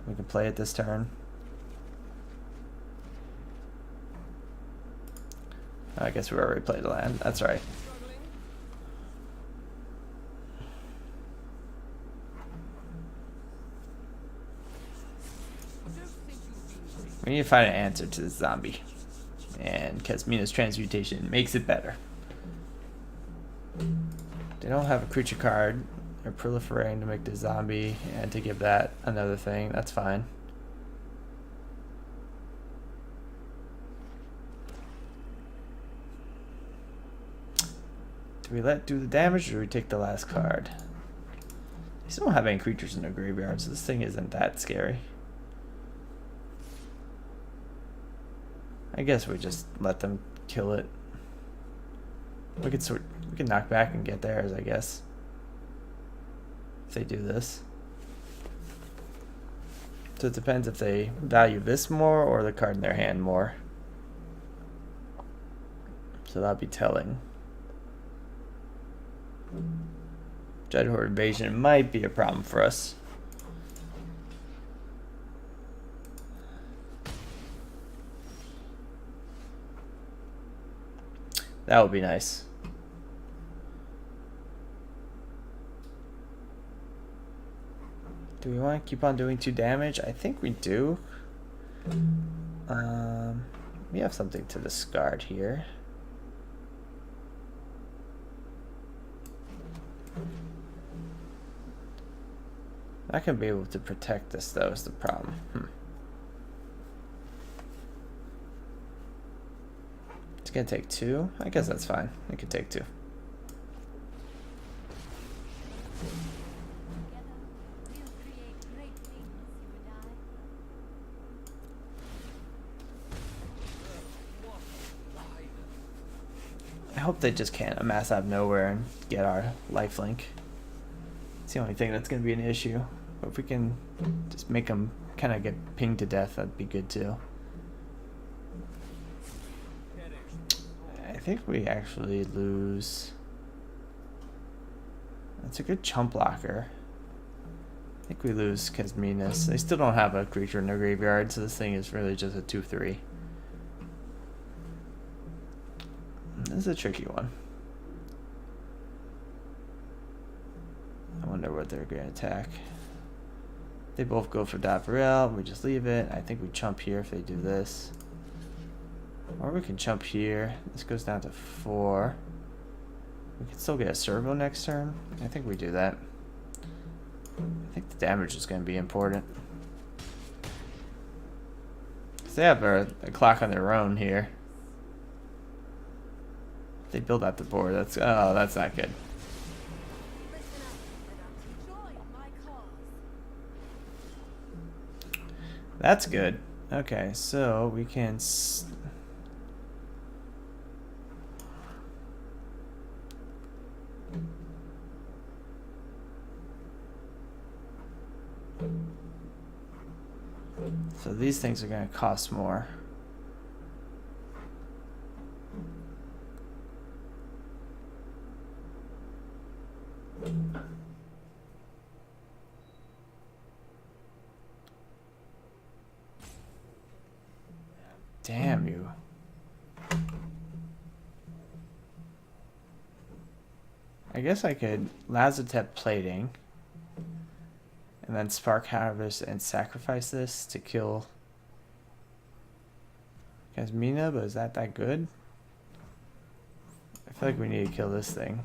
We can play it this turn. I guess we already played the land. That's right. We need to find an answer to this zombie. And Kasmina's transmutation makes it better. They don't have a creature card. They're proliferating to make the zombie and to give that another thing. That's fine. Do we let do the damage or do we take the last card? They still don't have any creatures in their graveyard, so this thing isn't that scary. I guess we just let them kill it. We can knock back and get theirs, I guess. If they do this. So it depends if they value this more or the card in their hand more. So that'll be telling. Dreadhorde Invasion might be a problem for us. That would be nice. Do we want to keep on doing 2 damage? I think we do. We have something to discard here. Not gonna be able to protect this though is the problem. It's gonna take 2. I guess that's fine. It could take 2. I hope they just can't amass out of nowhere and get our lifelink. It's the only thing that's going to be an issue. But if we can just make them kind of get pinged to death, that'd be good too. I think we actually lose. That's a good chump blocker. I think we lose Kasmina's. They still don't have a creature in their graveyard, so this thing is really just a 2/3. This is a tricky one. I wonder what they're going to attack. They both go for Davriel. We just leave it. I think we chump here if they do this. Or we can chump here. This goes down to 4. We can still get a servo next turn. I think we do that. I think the damage is going to be important. Because they have a clock on their own here. They build out the board. That's not good. That's good. Okay, so we can. So these things are going to cost more. Damn you. I guess I could Lazotep Plating and then Spark Harvest and sacrifice this to kill Kasmina, but is that good? I feel like we need to kill this thing.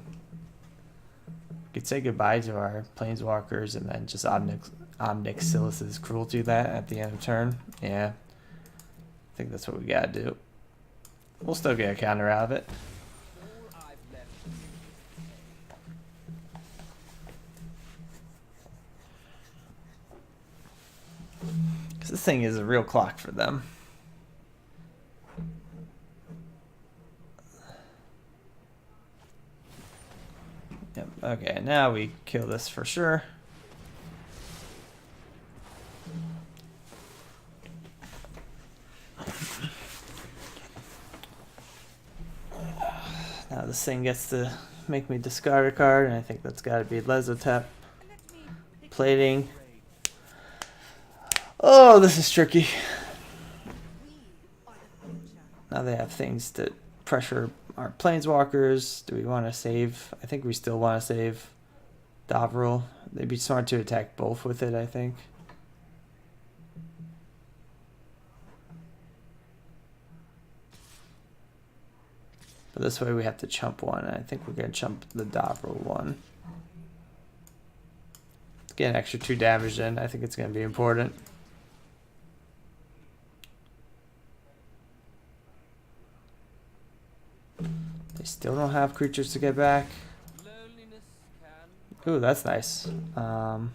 We could say goodbye to our Planeswalkers and then just Omnic Silas's cruelty that at the end of turn. Yeah. I think that's what we gotta do. We'll still get a counter out of it. Because this thing is a real clock for them. Yep, okay, now we kill this for sure. Now this thing gets to make me discard a card, and I think that's got to be Lazotep Plating. Oh, this is tricky. Now they have things to pressure our Planeswalkers. Do we want to save? I think we still want to save Davril. They'd be smart to attack both with it, I think. But this way we have to chump one. And I think we're going to chump the Dobro one. Get an extra 2 damage in. I think it's going to be important. They still don't have creatures to get back. Ooh, that's nice. Well,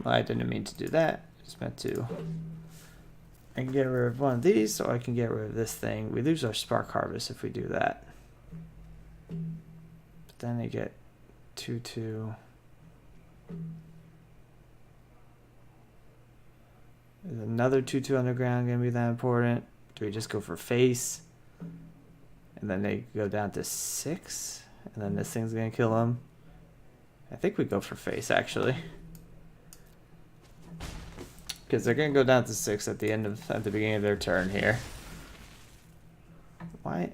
I didn't mean to do that. I just meant to. I can get rid of one of these, so I can get rid of this thing. We lose our Spark Harvest if we do that. But then they get 2/2. Is another 2/2 underground gonna be that important? Do we just go for face? And then they go down to 6, and then this thing's gonna kill them. I think we go for face actually. Because they're gonna go down to 6 at the beginning of their turn here. Why?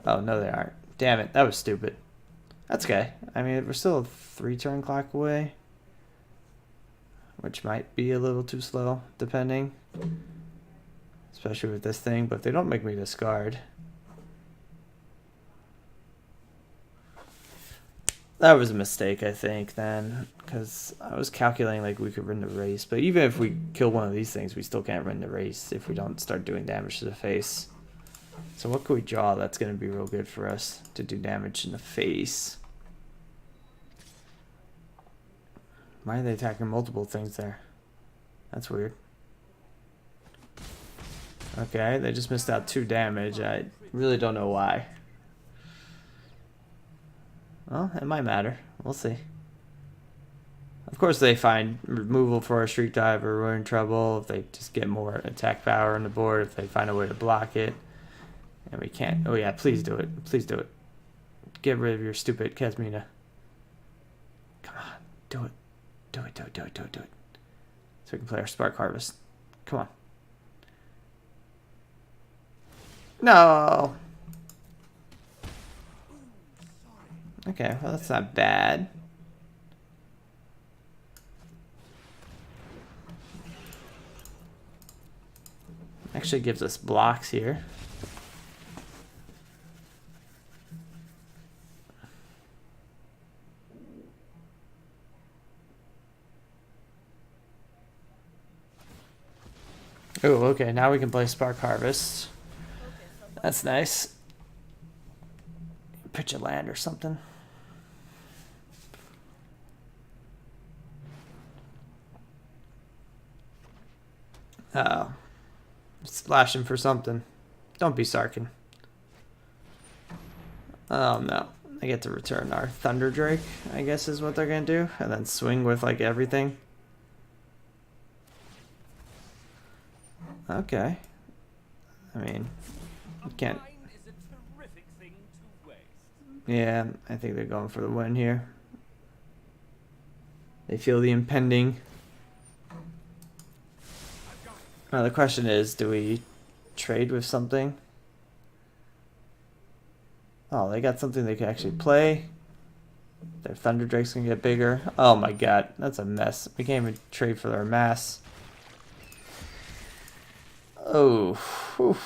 Oh no, they aren't. Damn it, that was stupid. That's okay. I mean, we're still a 3-turn clock away, which might be a little too slow, depending, especially with this thing. But they don't make me discard. That was a mistake, I think, then, because I was calculating like we could win the race. But even if we kill one of these things, we still can't win the race if we don't start doing damage to the face. So what can we draw that's going to be real good for us to do damage in the face? Why are they attacking multiple things there? That's weird. Okay, they just missed out 2 damage. I really don't know why. Well, it might matter. We'll see. Of course, they find removal for a Streak Diver, we're in trouble. If they just get more attack power on the board, if they find a way to block it. And we can't. Oh, yeah, please do it. Please do it. Get rid of your stupid Kasmina. Come on. Do it. Do it, do it, do it, do it, do it. So we can play our Spark Harvest. Come on. No! Okay, well that's not bad. Actually gives us blocks here. Oh, okay, now we can play Spark Harvest. That's nice. Pitch a land or something. Oh. Splashing for something. Don't be sarking. Oh no. They get to return our Thunder Drake, I guess is what they're gonna do. And then swing with like everything. Okay. I mean, you can't. Yeah, I think they're going for the win here. They feel the impending. Now the question is, do we trade with something? Oh, they got something they can actually play. Their Thunder Drake's gonna get bigger. Oh my god, that's a mess. We can't even trade for their mass. Oh, whew.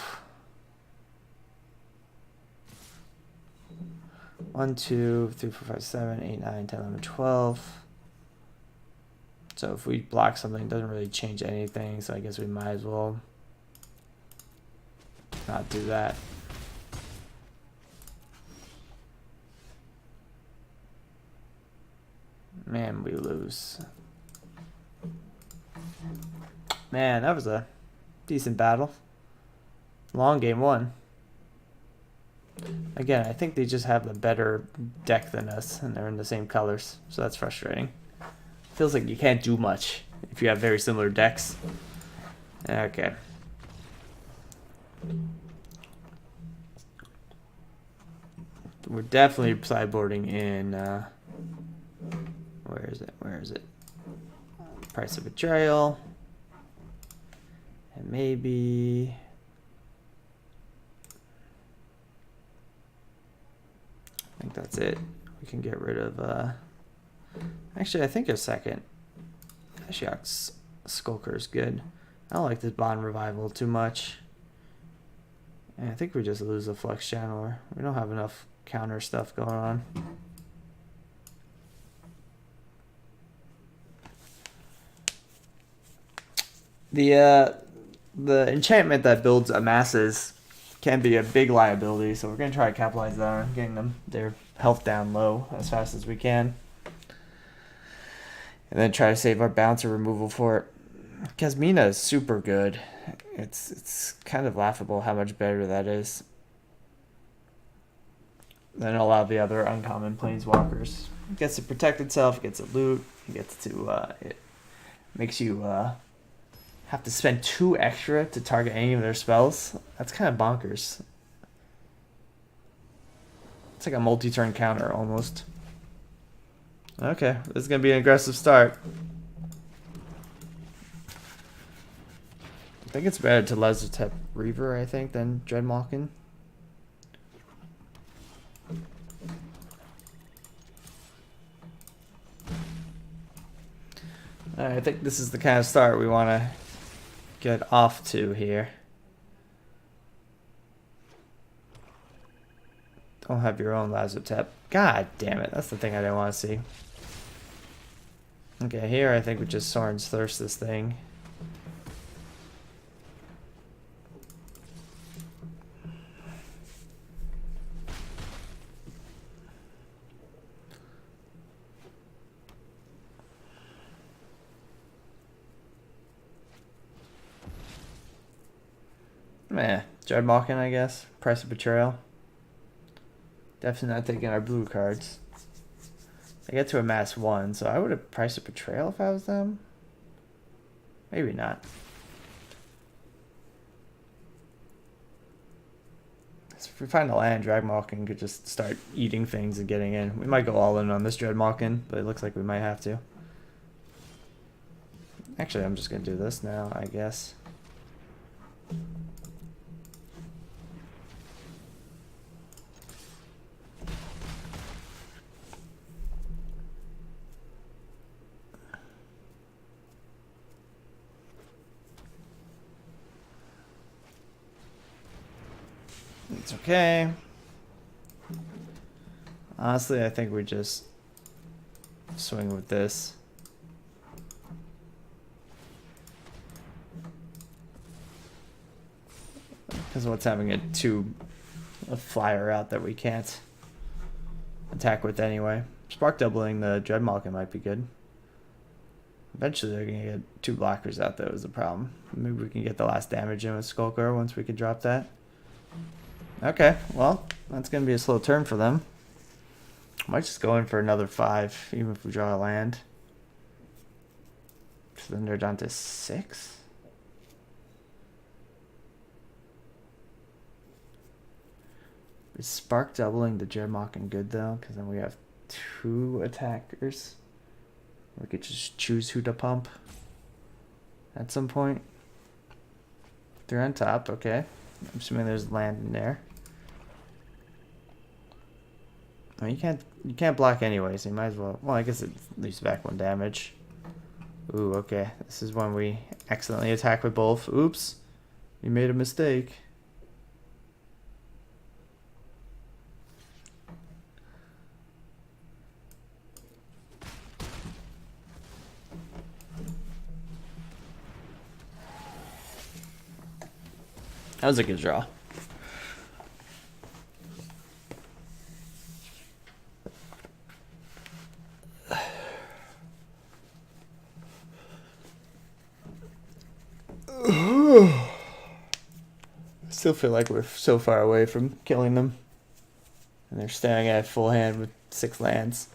1, 2, 3, 4, 5, 7, 8, 9, 10, 11, 12. So if we block something, it doesn't really change anything. So I guess we might as well not do that. Man, we lose. Man, that was a decent battle. Long game 1. Again, I think they just have the better deck than us, and they're in the same colors, so that's frustrating. Feels like you can't do much if you have very similar decks. Okay. We're definitely sideboarding in... where is it? Where is it? Price of Betrayal. And maybe... I think that's it. We can get rid of... Actually, I think a second. Ashiok's Skulker is good. I don't like this Bond Revival too much. And I think we just lose the Flux Channeler. We don't have enough counter stuff going on. The enchantment that builds amasses can be a big liability, so we're going to try to capitalize that on getting them their health down low as fast as we can. And then try to save our bouncer removal for it. Because Mina is super good. It's kind of laughable how much better that is than a lot of the other uncommon planeswalkers. It gets to protect itself, it gets to loot, it gets to it makes you have to spend 2 extra to target any of their spells. That's kind of bonkers. It's like a multi-turn counter almost. Okay, this is gonna be an aggressive start. I think it's better to Lazotep Reaver, I think, than Dreadmalkin. Alright, I think this is the kind of start we want to get off to here. Don't have your own Lazotep. God damn it, that's the thing I didn't want to see. Okay, here I think we just Sorin's Thirst this thing. Meh, Dreadmalkin, I guess. Price of Betrayal. Definitely not taking our blue cards. I get to amass 1, so I would have Price of Betrayal if I was them. Maybe not. So if we find a land, Dreadmalkin could just start eating things and getting in. We might go all in on this Dreadmalkin, but it looks like we might have to. Actually, I'm just going to do this now, I guess. It's okay. Honestly, I think we just swing with this. Because what's having a flyer out that we can't attack with anyway. Spark doubling the Dreadmalkin might be good. Eventually they're going to get 2 blockers out though is the problem. Maybe we can get the last damage in with Skulker once we can drop that. Okay, well, that's going to be a slow turn for them. Might just go in for another 5, even if we draw a land. So then they're down to 6. Is Spark doubling the Dreadmalkin good though? Because then we have 2 attackers. We could just choose who to pump at some point. They're on top, okay. I'm assuming there's land in there. Oh, you can't block anyway, so you might as well. Well, I guess it leaves back 1 damage. Ooh, okay. This is when we accidentally attack with both. Oops, we made a mistake. That was a good draw. I still feel like we're so far away from killing them. And they're staring at full hand with 6 lands.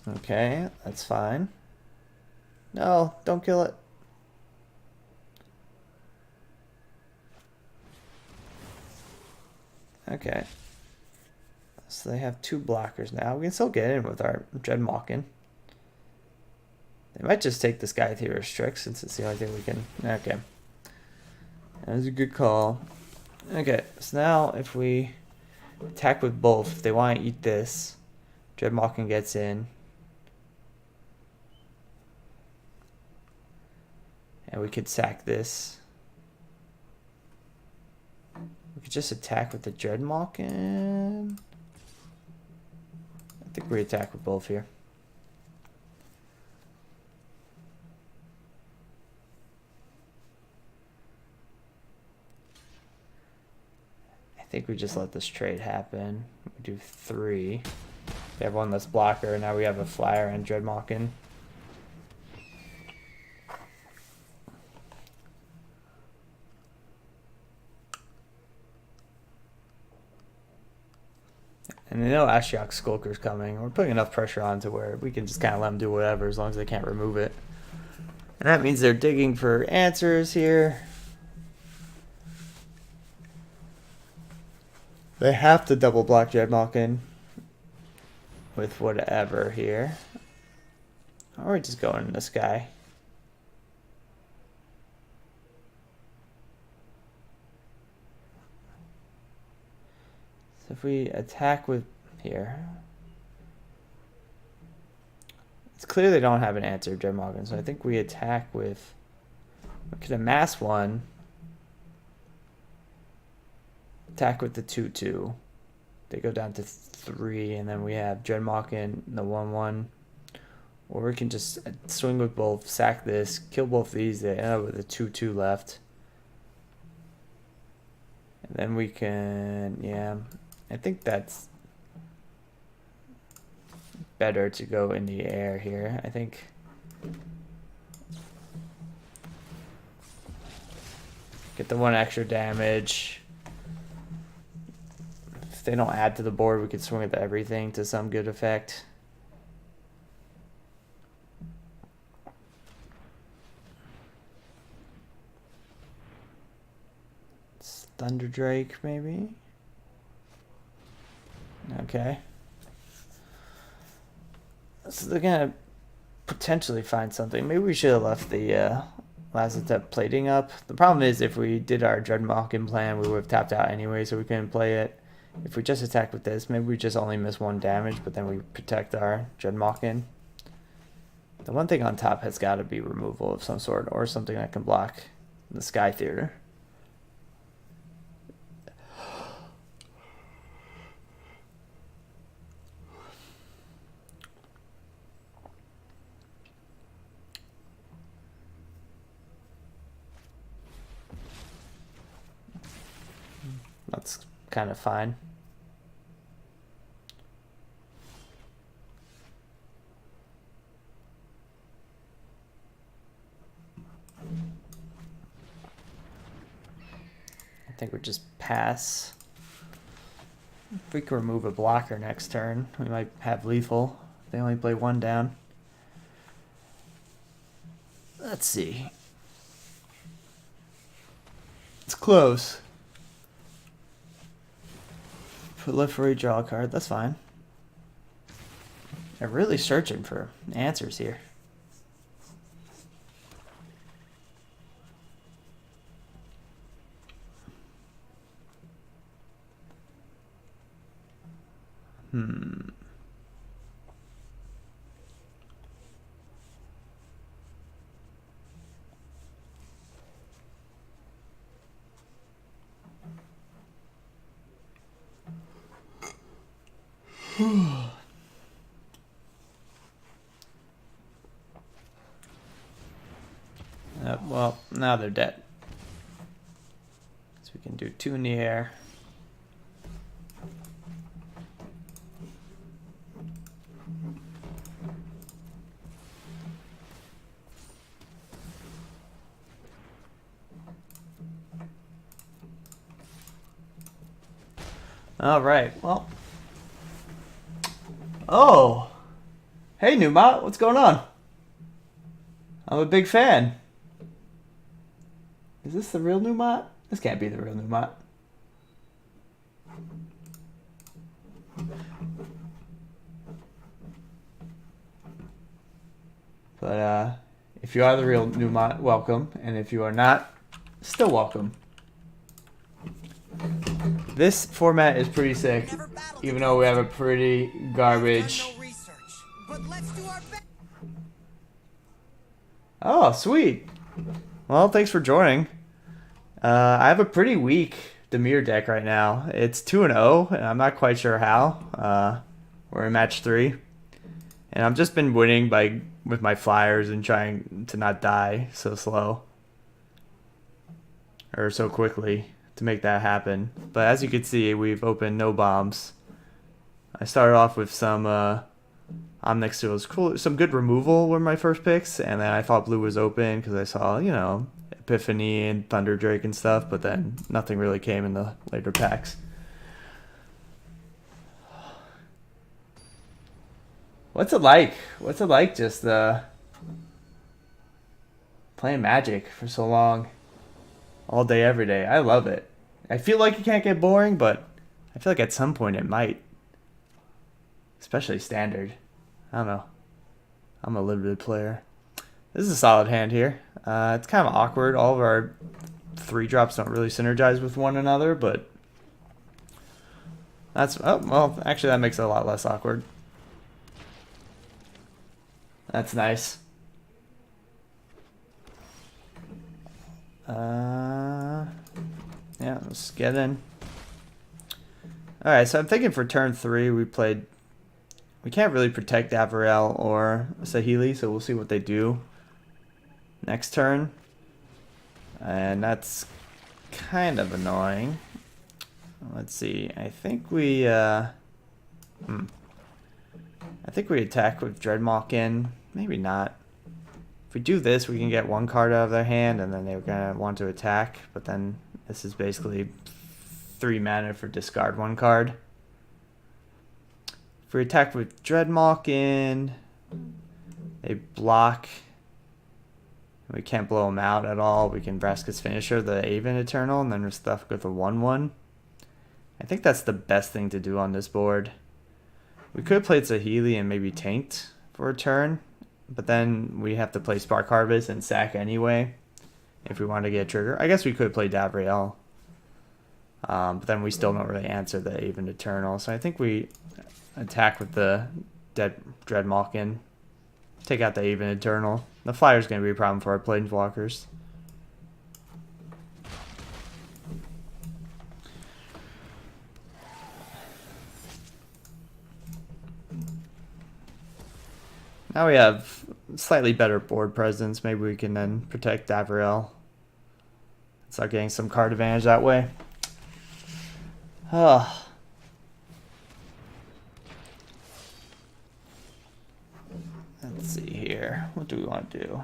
Okay, that's fine. No, don't kill it. Okay. So they have 2 blockers now. We can still get in with our Dreadmalkin. They might just take this guy through restrict since it's the only thing we can. Okay. That was a good call. Okay, so now if we attack with both, if they want to eat this, Dreadmawkin gets in. And we could sack this. We could just attack with the Dreadmawkin. I think we attack with both here. I think we just let this trade happen. We do 3. We have one less blocker, and now we have a flyer and Dreadmawkin. And they know Ashiok Skulker's coming. We're putting enough pressure on to where we can just kind of let them do whatever as long as they can't remove it. And that means they're digging for answers here. They have to double block Dreadmawkin with whatever here. Or we just go in this guy. So if we attack with here, it's clear they don't have an answer, Dreadmawkin. So I think we attack with, we could amass one. Attack with the 2/2. They go down to 3, and then we have Dreadmawkin, the 1/1. Or we can just swing with both, sack this, kill both these. They end up with a 2/2 left. And then we can, yeah, I think that's better to go in the air here. I think get the 1 extra damage. If they don't add to the board, we could swing with everything to some good effect. It's Thunder Drake, maybe? Okay. So they're gonna potentially find something. Maybe we should have left the Lazotep plating up. The problem is if we did our Dreadmawkin plan, we would have tapped out anyway, so we couldn't play it. If we just attack with this, maybe we just only miss 1 damage, but then we protect our Dreadmawkin. The one thing on top has got to be removal of some sort, or something that can block the Sky Theater. That's kind of fine. I think we just pass. If we can remove a blocker next turn, we might have lethal. They only play 1 down. Let's see. It's close. Proliferate, draw a card, that's fine. They're really searching for answers here. Well, now they're dead. So we can do 2 in the air. All right, well. Oh, hey, Newmont, what's going on? I'm a big fan. Is this the real Newmont? This can't be the real Newmont. But But if you are the real new mod, welcome. And if you are not, still welcome. This format is pretty sick, even though we have a pretty garbage. Oh, sweet. Well, thanks for joining. I have a pretty weak Demir deck right now. It's 2-0, and I'm not quite sure how. We're in match 3. And I've just been winning with my flyers and trying to not die so slow. Or so quickly to make that happen. But as you can see, we've opened no bombs. I started off with some Omnix was cool. Some good removal were my first picks, and then I thought blue was open because I saw, you know, Epiphany and Thunder Drake and stuff, but then nothing really came in the later packs. What's it like? What's it like just playing Magic for so long? All day, every day. I love it. I feel like it can't get boring, but I feel like at some point it might. Especially standard. I don't know. I'm a limited player. This is a solid hand here. It's kind of awkward. All of our 3-drops don't really synergize with one another, but that's, oh, well, actually that makes it a lot less awkward. That's nice. Yeah, let's get in. Alright, so I'm thinking for turn 3 we can't really protect Avarel or Saheeli, so we'll see what they do next turn. And that's kind of annoying. Let's see. I think we attack with Dreadmawk in. Maybe not. If we do this, we can get 1 card out of their hand, and then they're gonna want to attack. But then this is basically 3 mana for discard 1 card. If we attack with Dreadmawk in, they block. We can't blow them out at all. We can Vraska's Finisher, the Aven Eternal, and then we're stuck with a 1/1. I think that's the best thing to do on this board. We could play Saheeli and maybe Taint for a turn, but then we have to play Spark Harvest and sack anyway if we want to get a trigger. I guess we could play Davriel, but then we still don't really answer the Aven Eternal. So I think we attack with the Dreadmawk in, take out the Aven Eternal. The Flyer's going to be a problem for our Planeswalkers. Now we have slightly better board presence. Maybe we can then protect Davriel. Start getting some card advantage that way. Oh. Let's see here. What do we want to do?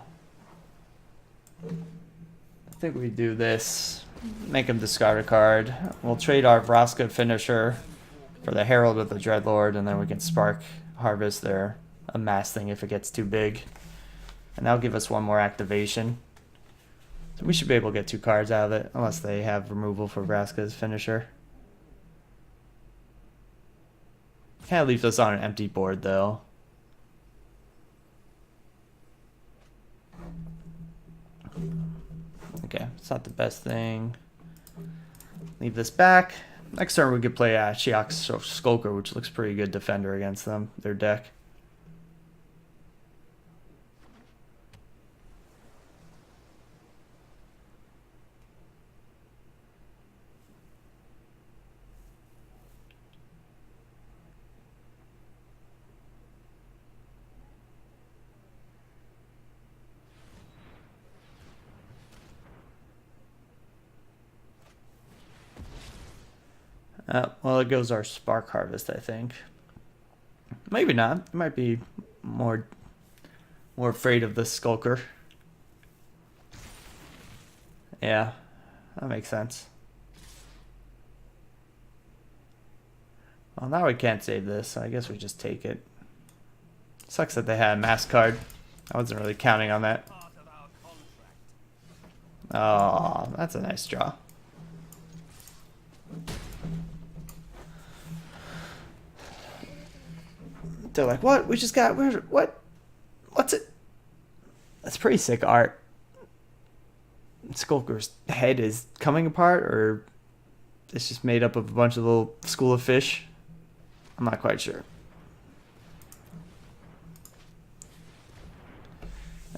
I think we do this. Make him discard a card. We'll trade our Vraska Finisher for the Herald with the Dreadlord, and then we can Spark Harvest their Amass thing if it gets too big. And that'll give us 1 more activation. So we should be able to get 2 cards out of it, unless they have removal for Vraska's Finisher. Kind of leaves us on an empty board, though. Okay, it's not the best thing. Leave this back. Next turn we could play Shiok's Skulker, which looks pretty good defender against them, their deck. Well, it goes our Spark Harvest, I think. Maybe not. It might be more afraid of the Skulker. Yeah, that makes sense. Well, now we can't save this, so I guess we just take it. Sucks that they had a mask card. I wasn't really counting on that. Oh, that's a nice draw. They're like, what? We just got, what? What's it? That's pretty sick art. Skulker's head is coming apart, or it's just made up of a bunch of little school of fish. I'm not quite sure.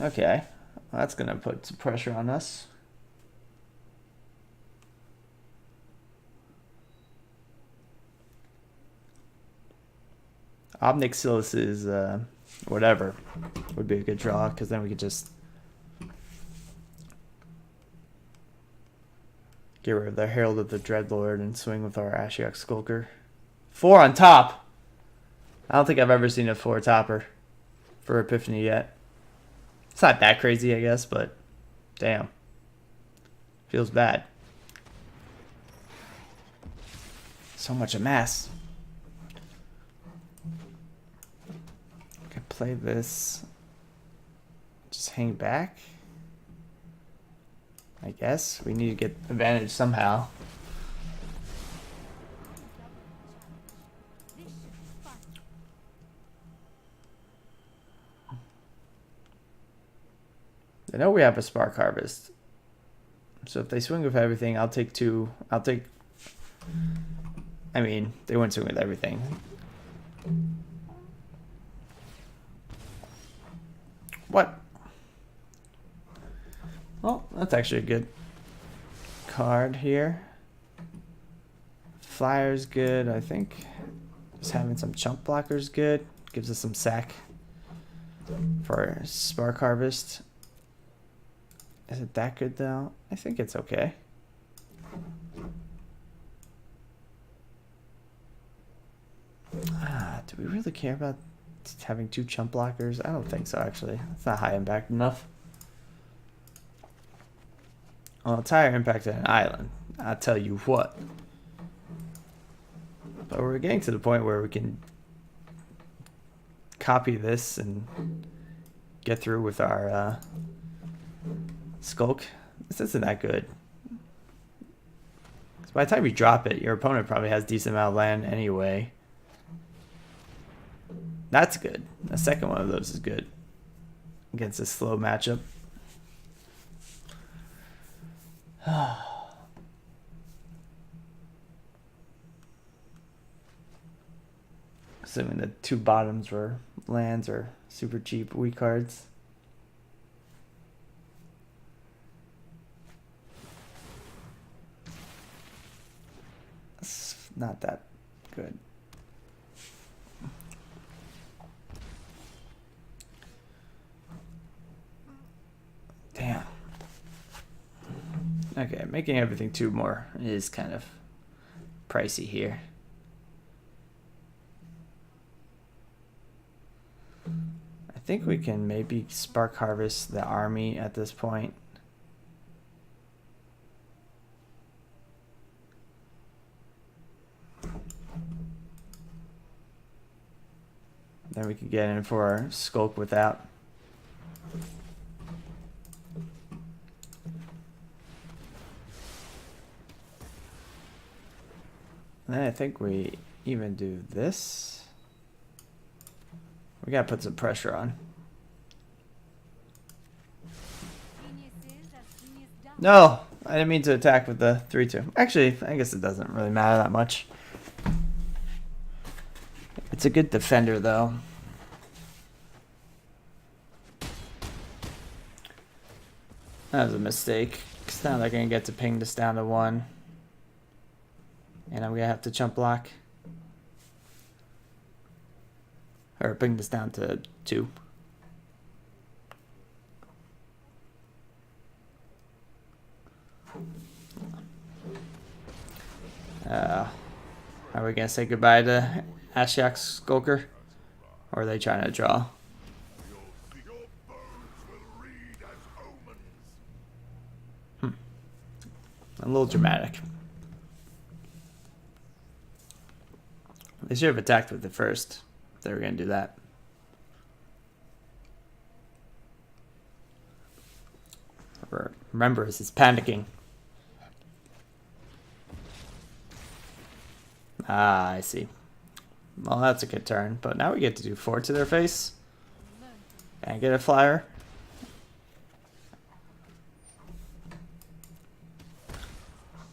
Okay, well, that's gonna put some pressure on us. Obnixilis is whatever would be a good draw, because then we could just get rid of the Herald of the Dreadlord and swing with our Ashiok Skulker. 4 on top! I don't think I've ever seen a 4 topper for Epiphany yet. It's not that crazy, I guess, but damn. Feels bad. So much amass. I can play this. Just hang back. I guess we need to get advantage somehow. I know we have a Spark Harvest. So if they swing with everything, I'll take 2. I'll take... I mean, they wouldn't swing with everything. What? Well, that's actually a good card here. Flyer's good, I think. Just having some chump blockers good. Gives us some sack for Spark Harvest. Is it that good though? I think it's okay. Do we really care about having 2 chump blockers? I don't think so, actually. It's not high impact enough. Well, it's higher impact than an island. I'll tell you what. But we're getting to the point where we can copy this and get through with our Skulk. This isn't that good. So by the time you drop it, your opponent probably has a decent amount of land anyway. That's good. The second one of those is good against a slow matchup. Assuming the 2 bottoms were lands or super cheap weak cards. It's not that good. Damn. Okay, making everything 2 more is kind of pricey here. I think we can maybe Spark Harvest the army at this point. Then we can get in for our Skulk without. And then I think we even do this. We gotta put some pressure on. No, I didn't mean to attack with the 3-2. Actually, I guess it doesn't really matter that much. It's a good defender, though. That was a mistake, because now they're going to get to ping this down to 1. And I'm going to have to chump block. Or ping this down to 2. Are we going to say goodbye to Ashiok Skulker? Or are they trying to draw? A little dramatic. They should have attacked with it first. If they were going to do that. Remember, this is panicking. Ah, I see. Well, that's a good turn. But now we get to do 4 to their face. And get a flyer.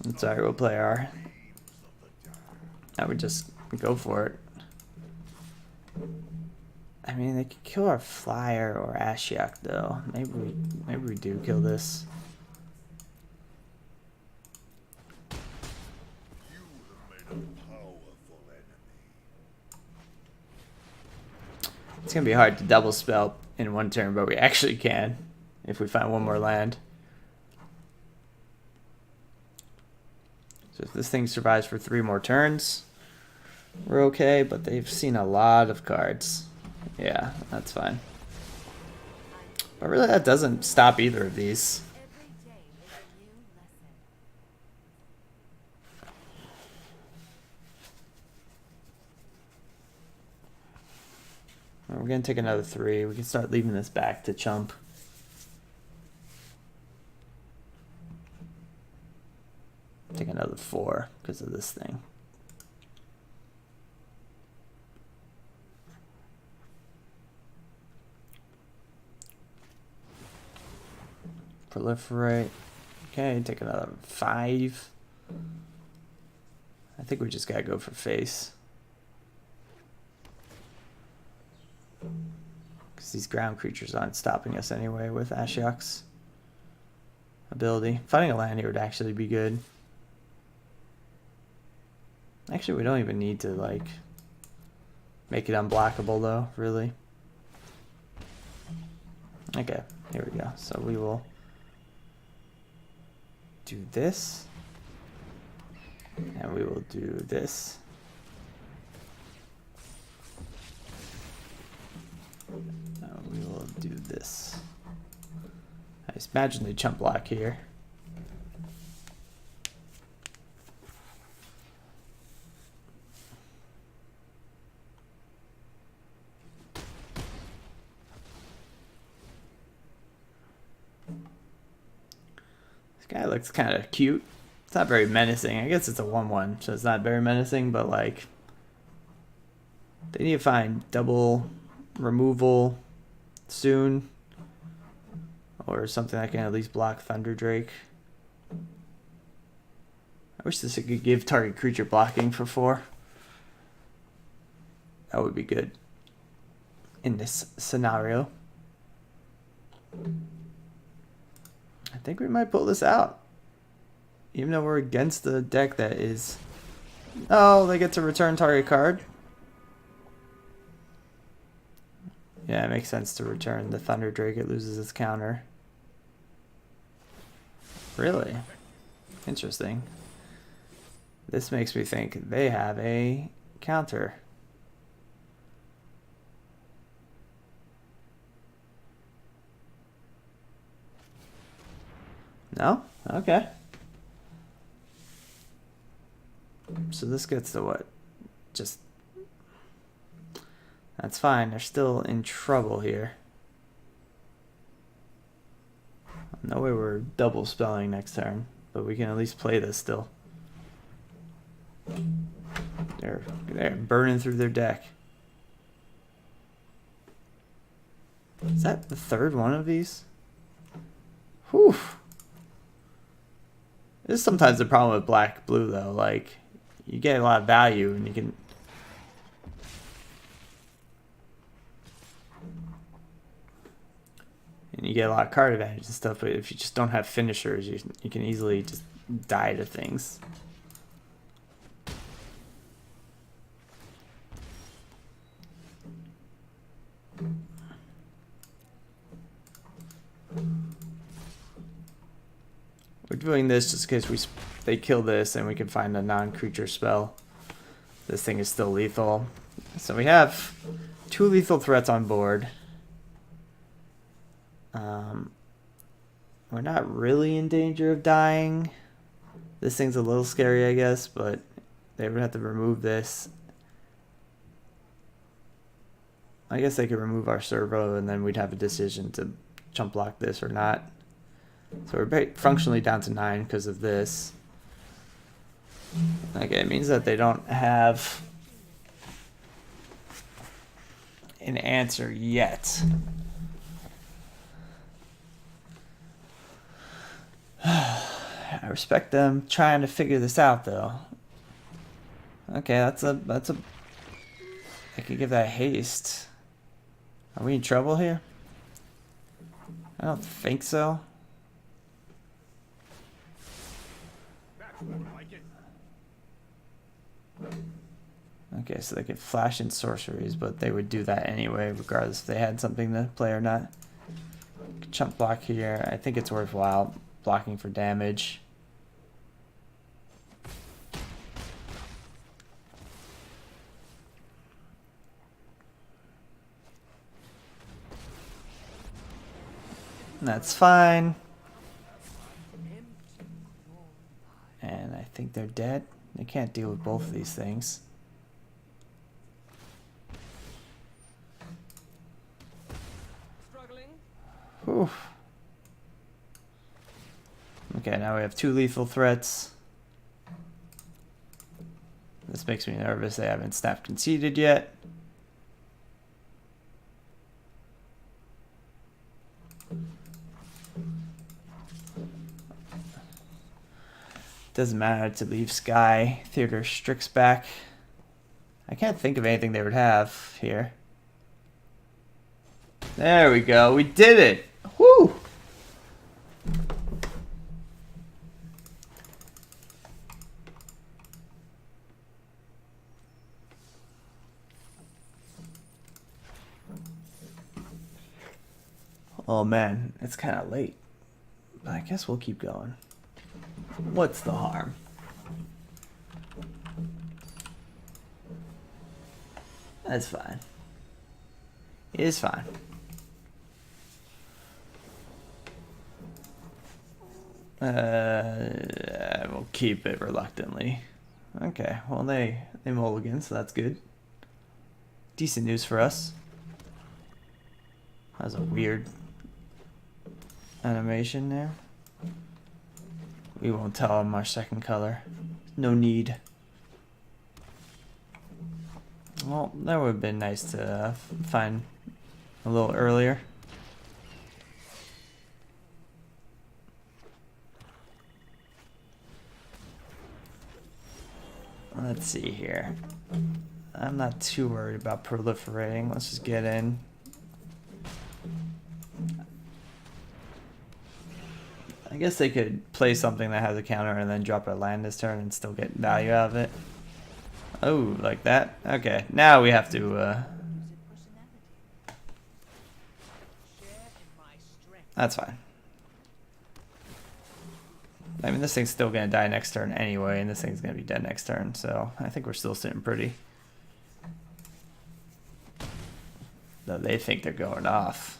It's alright, we'll play our... I would just go for it. I mean, they could kill our flyer or Ashiok though. Maybe we do kill this. It's gonna be hard to double spell in one turn, but we actually can if we find one more land. So if this thing survives for 3 more turns, we're okay, but they've seen a lot of cards. Yeah, that's fine. But really that doesn't stop either of these. We're gonna take another 3. We can start leaving this back to chump. Take another 4 because of this thing. Proliferate. Okay, take another 5. I think we just gotta go for face. Because these ground creatures aren't stopping us anyway with Ashiok's ability. Finding a land here would actually be good. Actually, we don't even need to, like, make it unblockable, though, really. Okay, here we go. So we will do this. And we will do this. We will do this. I just imagine the chump block here. This guy looks kind of cute. It's not very menacing. I guess it's a 1/1, so it's not very menacing, but like they need to find double removal soon, or something that can at least block Thunder Drake. I wish this could give target creature blocking for 4. That would be good in this scenario. I think we might pull this out, even though we're against the deck that is... Oh, they get to return target card. Yeah, it makes sense to return the Thunder Drake. It loses its counter. Really? Interesting. This makes me think they have a counter. No? Okay. So this gets to what? Just... That's fine. They're still in trouble here. No way we're double spelling next turn, but we can at least play this still. They're burning through their deck. Is that the 3rd one of these? Whew. This is sometimes the problem with black-blue though. Like, you get a lot of value and you can... And you get a lot of card advantage and stuff, but if you just don't have finishers, you can easily just die to things. We're doing this just in case they kill this and we can find a non-creature spell. This thing is still lethal. So we have 2 lethal threats on board. We're not really in danger of dying. This thing's a little scary, I guess, but they would have to remove this. I guess they could remove our servo and then we'd have a decision to chump block this or not. So we're functionally down to 9 because of this. Okay, it means that they don't have an answer yet. I respect them trying to figure this out, though. Okay, that's a. I could give that haste. Are we in trouble here? I don't think so. Okay, so they could flash in sorceries, but they would do that anyway, regardless if they had something to play or not. Chump block here. I think it's worthwhile blocking for damage. That's fine. And I think they're dead. They can't deal with both of these things. Whew. Okay, now we have 2 lethal threats. This makes me nervous. They haven't snap conceded yet. Doesn't matter to leave Sky. Theater Strix back. I can't think of anything they would have here. There we go. We did it. Woo! Oh man, it's kind of late. But I guess we'll keep going. What's the harm? That's fine. It is fine. We'll keep it reluctantly. Okay, well they mulligan, so that's good. Decent news for us. That was a weird animation there. We won't tell them our second color. No need. Well, that would have been nice to find a little earlier. Let's see here. I'm not too worried about proliferating. Let's just get in. I guess they could play something that has a counter and then drop a land this turn and still get value out of it. Oh, like that? Okay, now we have to... That's fine. I mean, this thing's still going to die next turn anyway, and this thing's going to be dead next turn, so I think we're still sitting pretty. Though they think they're going off.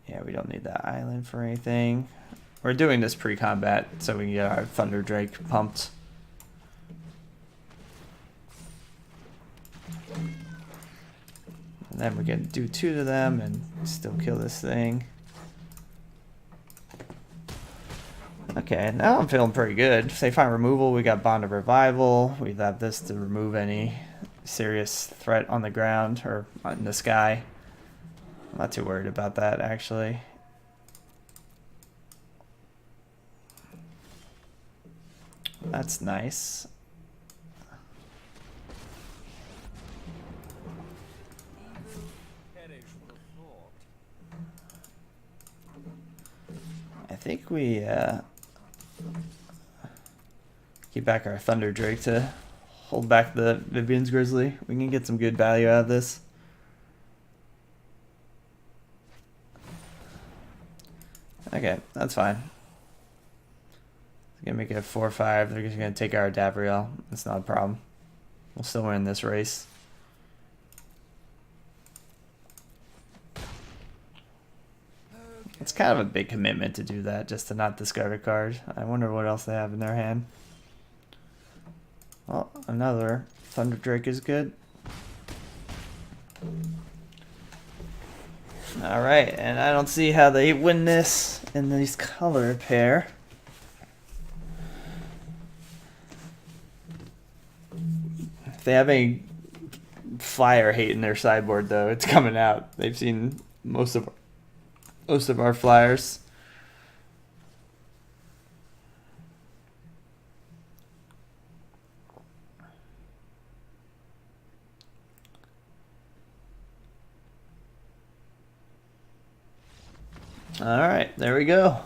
Yeah, we don't need that island for anything. We're doing this pre-combat so we can get our Thunder Drake pumped. And then we can do 2 to them and still kill this thing. Okay, now I'm feeling pretty good. If they find removal, we got Bond of Revival. We have this to remove any serious threat on the ground or in the sky. I'm not too worried about that, actually. That's nice. I think we keep back our Thunder Drake to hold back the Vivian's Grizzly. We can get some good value out of this. Okay, that's fine. It's gonna make it a 4-5. They're just gonna take our Davriel. That's not a problem. We'll still win this race. It's kind of a big commitment to do that, just to not discard a card. I wonder what else they have in their hand. Well, another Thunder Drake is good. Alright, and I don't see how they win this in this color pair. If they have any flyer hate in their sideboard, though, it's coming out. They've seen most of our flyers. All right, there we go.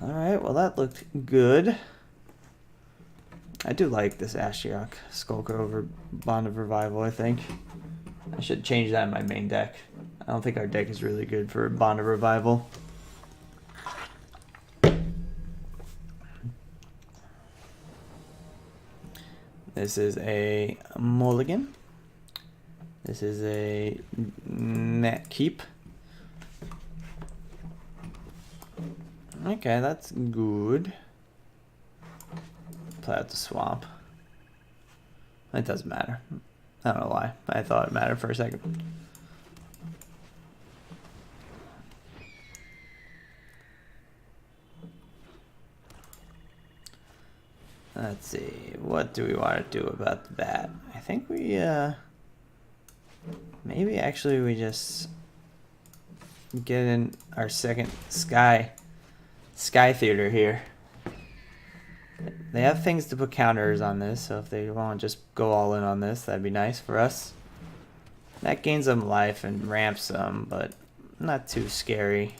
Alright, well that looked good. I do like this Ashiok Skulker over Bond of Revival, I think. I should change that in my main deck. I don't think our deck is really good for Bond of Revival. This is a mulligan. This is a net keep. Okay, that's good. Play out the swamp. It doesn't matter. I don't know why. I thought it mattered for a second. Let's see. What do we want to do about that? I think we, maybe actually we just get in our second Sky Theater here. They have things to put counters on this, so if they want to just go all in on this, that'd be nice for us. That gains them life and ramps them, but not too scary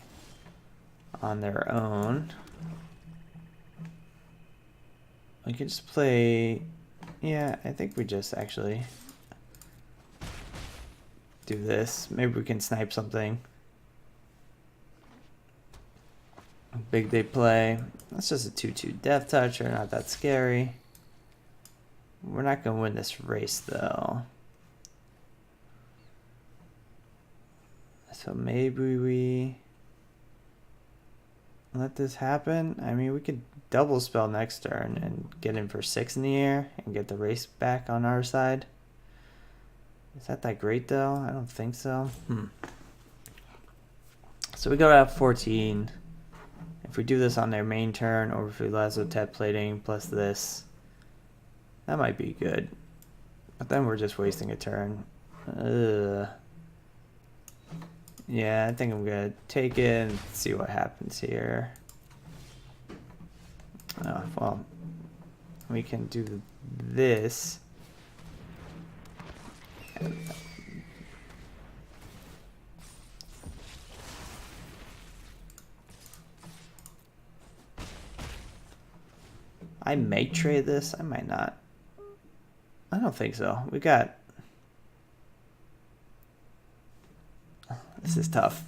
on their own. We can just play... Yeah, I think we just actually do this. Maybe we can snipe something. Big Day Play. That's just a 2/2 Death Toucher, not that scary. We're not going to win this race, though. So maybe we let this happen. I mean, we could double spell next turn and get in for 6 in the air and get the race back on our side. Is that great, though? I don't think so. So we go to F14. If we do this on their main turn, or if we Lazotep plating plus this, that might be good. But then we're just wasting a turn. Yeah, I think I'm gonna take it and see what happens here. Oh, well, we can do this. I may trade this. I might not. I don't think so. We got... This is tough.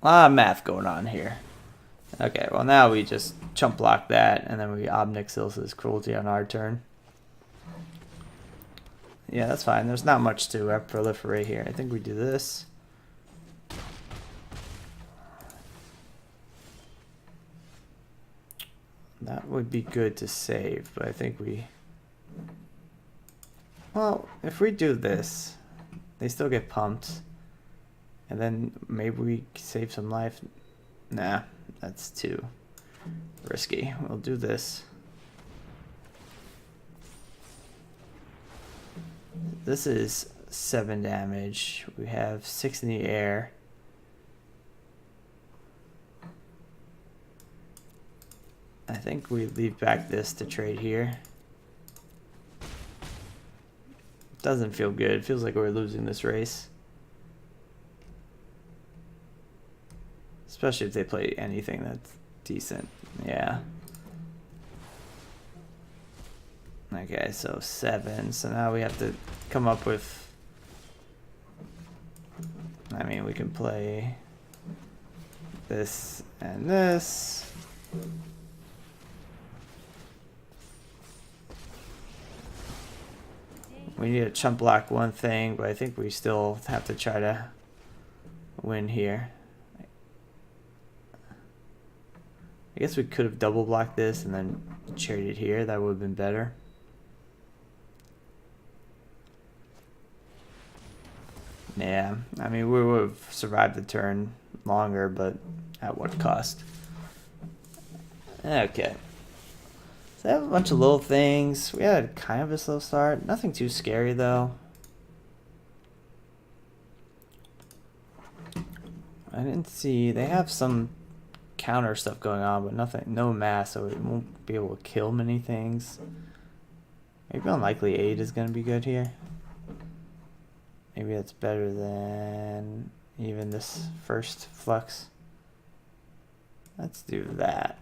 A lot of math going on here. Okay, well now we just chump block that, and then we Obnixilis' Cruelty on our turn. Yeah, that's fine. There's not much to proliferate here. I think we do this. That would be good to save, but I think we... Well, if we do this, they still get pumped. And then maybe we save some life. Nah, that's too risky. We'll do this. This is 7 damage. We have 6 in the air. I think we leave back this to trade here. Doesn't feel good. It feels like we're losing this race. Especially if they play anything that's decent. Yeah. Okay, so 7. So now we have to come up with... I mean, we can play this and this. We need to chump block one thing, but I think we still have to try to win here. I guess we could have double blocked this and then traded here. That would have been better. Yeah, I mean, we would have survived the turn longer, but at what cost? Okay. So I have a bunch of little things. We had kind of a slow start. Nothing too scary, though. I didn't see... They have some counter stuff going on, but nothing, no mass, so it won't be able to kill many things. Maybe unlikely 8 is going to be good here. Maybe that's better than even this first flux. Let's do that.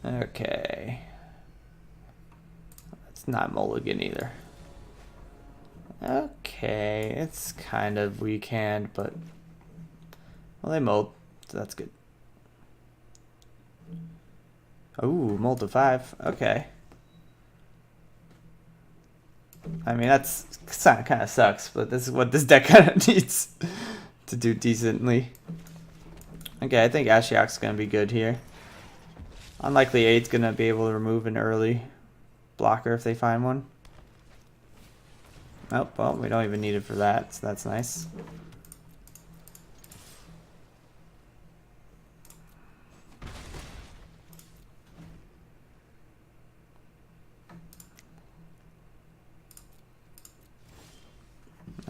Okay. It's not mulligan either. Okay, it's kind of weak hand, but well, they mulled, so that's good. Ooh, mulled to 5. Okay. I mean, that's kind of sucks, but this is what this deck kind of needs to do decently. Okay, I think Ashiok's gonna be good here. Unlikely 8's gonna be able to remove an early blocker if they find one. Oh, well, we don't even need it for that, so that's nice.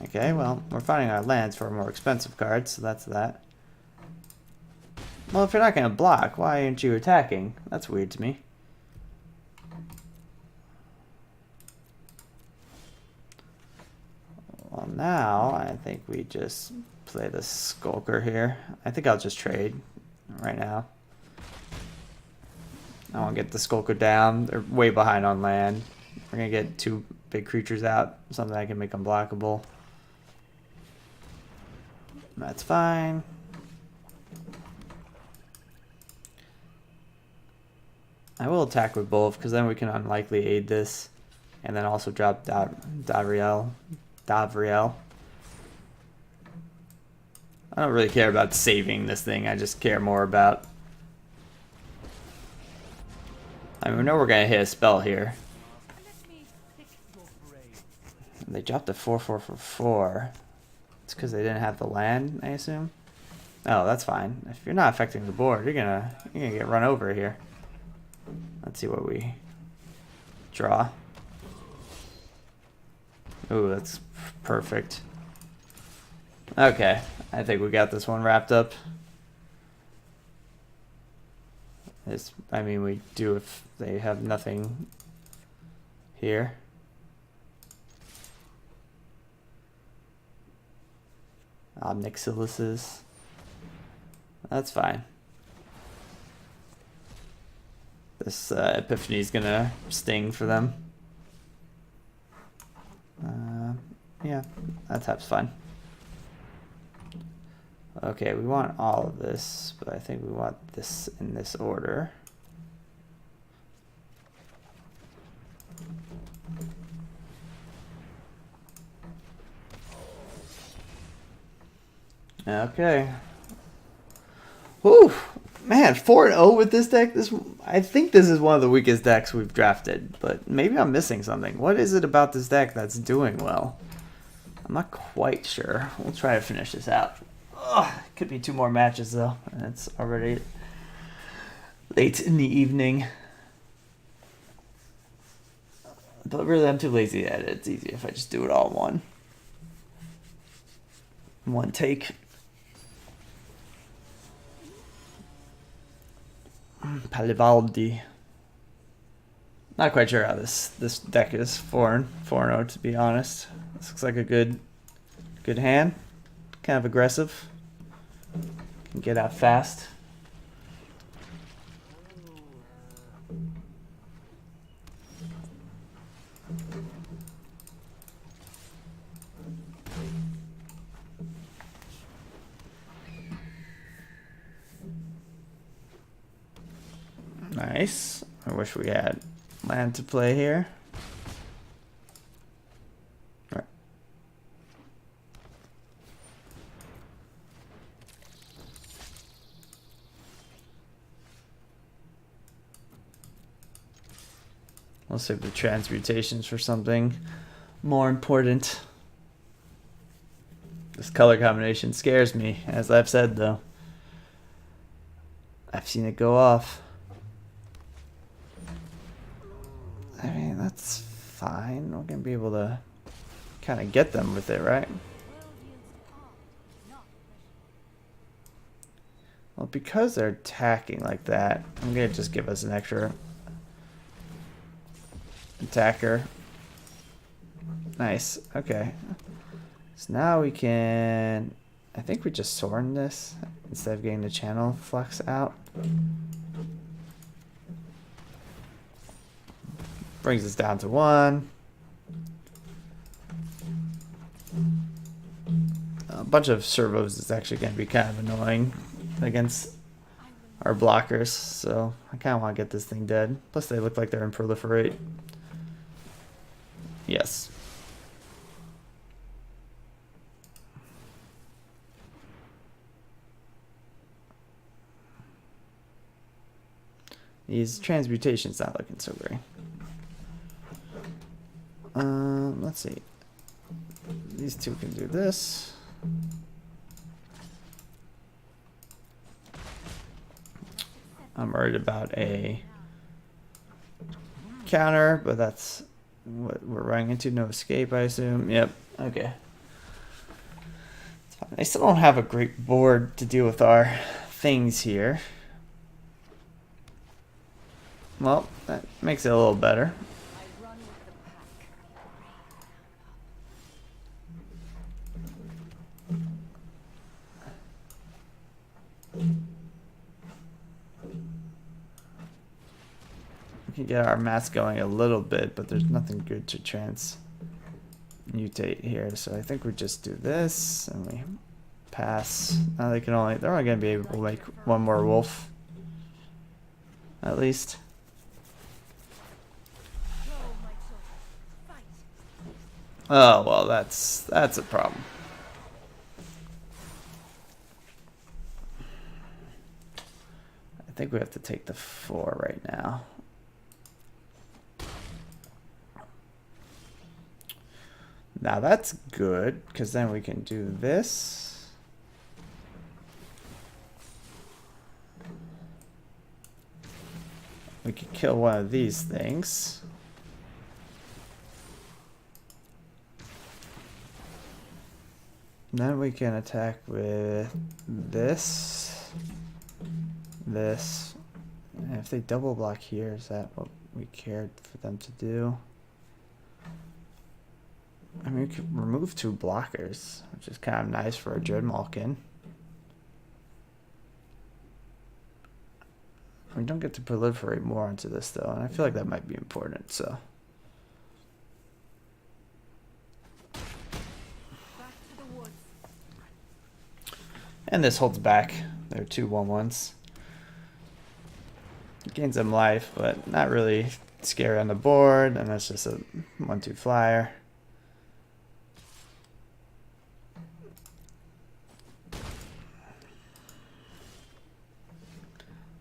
Okay, well, we're finding our lands for more expensive cards, so that's that. Well, if you're not going to block, why aren't you attacking? That's weird to me. Well, now I think we just play the Skulker here. I think I'll just trade right now. I want to get the Skulker down. They're way behind on land. We're going to get 2 big creatures out, something that can make them blockable. That's fine. I will attack with both, because then we can unlikely aid this. And then also drop Davriel. I don't really care about saving this thing, I just care more about... I mean, we know we're going to hit a spell here. They dropped a 4/4 for 4. It's because they didn't have the land, I assume. Oh, that's fine. If you're not affecting the board, you're gonna get run over here. Let's see what we draw. Ooh, that's perfect. Okay, I think we got this one wrapped up. I mean, we do if they have nothing here. Omnixiluses. That's fine. This Epiphany is gonna sting for them. Yeah, that type's fine. Okay, we want all of this, but I think we want this in this order. Okay. Whew. Man, 4-0 with this deck. I think this is one of the weakest decks we've drafted, but maybe I'm missing something. What is it about this deck that's doing well? I'm not quite sure. We'll try to finish this out. Ugh, could be 2 more matches though, and it's already late in the evening. But really, I'm too lazy to edit. It's easy if I just do it all in one take. Palivaldi. Not quite sure how this deck is 4-0 to be honest. This looks like a good hand. Kind of aggressive. Can get out fast. Nice. I wish we had land to play here. Right. I'll save the transmutations for something more important. This color combination scares me, as I've said though. I've seen it go off. I mean, that's fine. We're gonna be able to kind of get them with it, right? Well, because they're attacking like that, I'm gonna just give us an extra attacker. Nice. Okay. So now we can... I think we just Sorin this instead of getting the channel flux out. Brings us down to 1. A bunch of servos is actually going to be kind of annoying against our blockers, so I kind of want to get this thing dead. Plus they look like they're in proliferate. Yes. These transmutations not looking so great. Let's see. These two can do this. I'm worried about a counter, but that's what we're running into. No escape, I assume. Yep. Okay. I still don't have a great board to deal with our things here. Well, that makes it a little better. We can get our mass going a little bit, but there's nothing good to transmutate here. So I think we just do this and we pass. Now they're only gonna be able to make one more wolf. At least. Oh well, that's a problem. I think we have to take the 4 right now. Now that's good, because then we can do this. We could kill one of these things. Then we can attack with this. This. And if they double block here, is that what we cared for them to do? I mean, we could remove 2 blockers, which is kind of nice for a Dreadmalkin. We don't get to proliferate more into this, though, and I feel like that might be important, so... And this holds back their 2 1/1s. Gains them life, but not really scary on the board, and that's just a 1/2 flyer.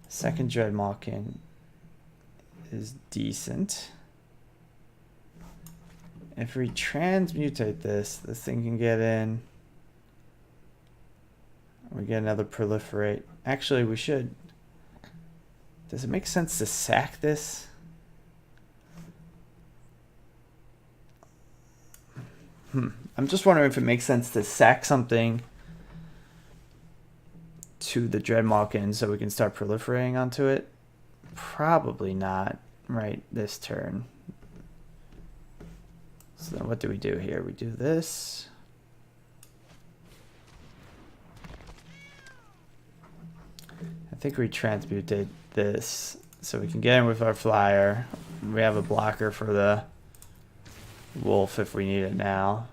Second Dreadmalkin is decent. If we transmutate this, this thing can get in. We get another proliferate. Actually, we should. Does it make sense to sack this? I'm just wondering if it makes sense to sack something to the Dreadmalkin so we can start proliferating onto it. Probably not right this turn. So then what do we do here? We do this. I think we transmutate this so we can get in with our flyer. We have a blocker for the wolf if we need it now.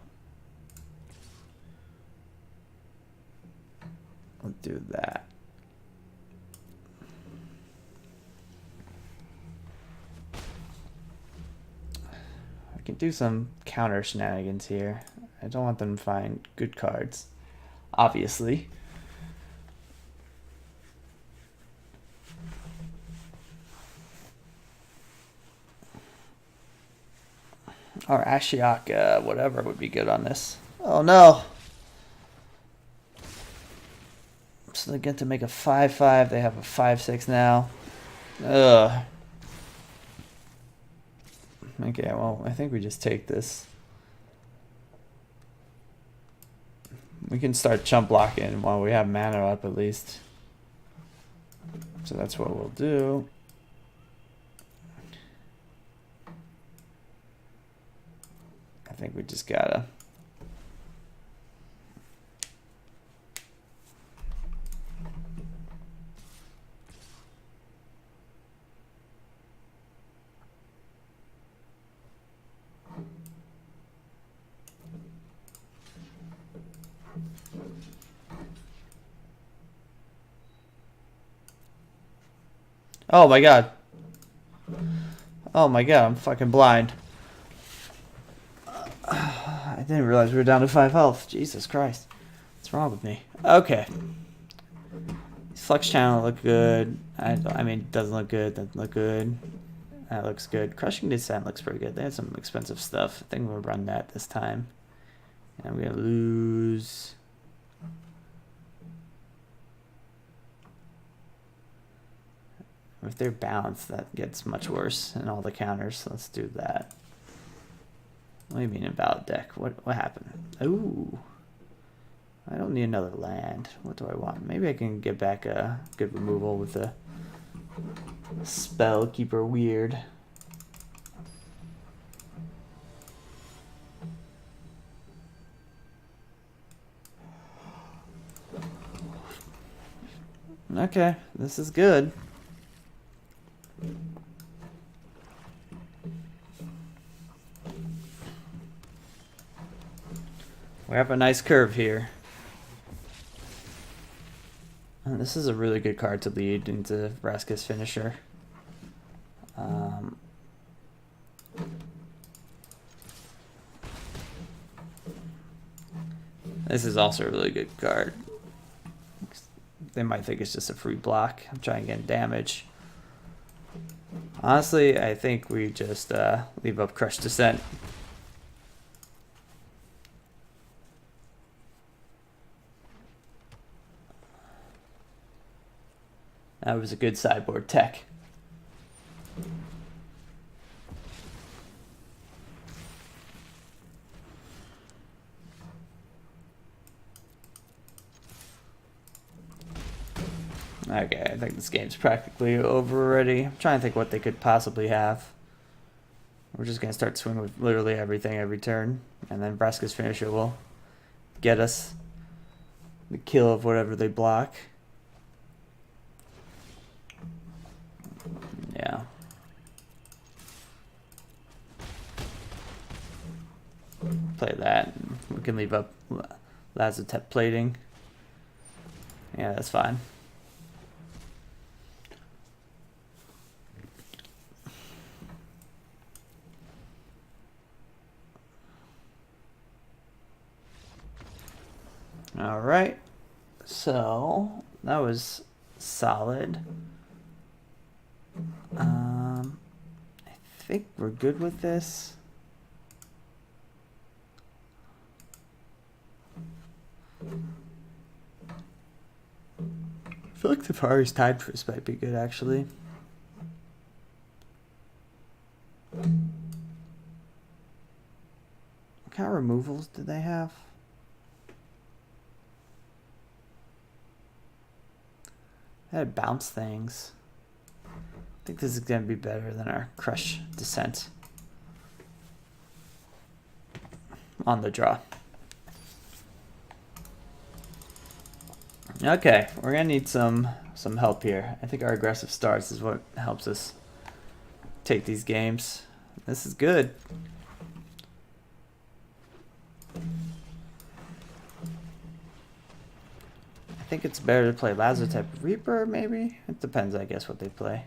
We'll do that. I can do some counter shenanigans here. I don't want them to find good cards, obviously. Or Ashiok, whatever would be good on this. Oh no! So they get to make a 5/5. They have a 5/6 now. Ugh. Okay, well, I think we just take this. We can start chump blocking while we have mana up at least. So that's what we'll do. I think we just gotta. Oh my god. Oh my god, I'm fucking blind. I didn't realize we were down to 5 health. Jesus Christ. What's wrong with me? Okay. Flux channel look good. I mean, it doesn't look good. Doesn't look good. That looks good. Crushing Descent looks pretty good. They had some expensive stuff. I think we'll run that this time. And we're going to lose. If they're balanced, that gets much worse in all the counters. So let's do that. What do you mean about deck? What happened? Ooh. I don't need another land. What do I want? Maybe I can get back a good removal with a spell keeper weird. Okay, this is good. We have a nice curve here. And this is a really good card to lead into Vraska's finisher. This is also a really good card. They might think it's just a free block. I'm trying to get damage. Honestly, I think we just leave up Crush Descent. That was a good sideboard tech. Okay, I think this game's practically over already. I'm trying to think what they could possibly have. We're just going to start swinging with literally everything every turn. And then Vraska's finisher will get us the kill of whatever they block. Yeah. Play that. We can leave up Lazotep plating. Yeah, that's fine. All right. So that was solid. I think we're good with this. I feel like the Tafari's Tide Twist might be good, actually. What kind of removals did they have? They had bounce things. I think this is going to be better than our Crush Descent on the draw. Okay, we're going to need some help here. I think our aggressive starts is what helps us take these games. This is good. I think it's better to play Lazotep Reaper, maybe? It depends, I guess, what they play.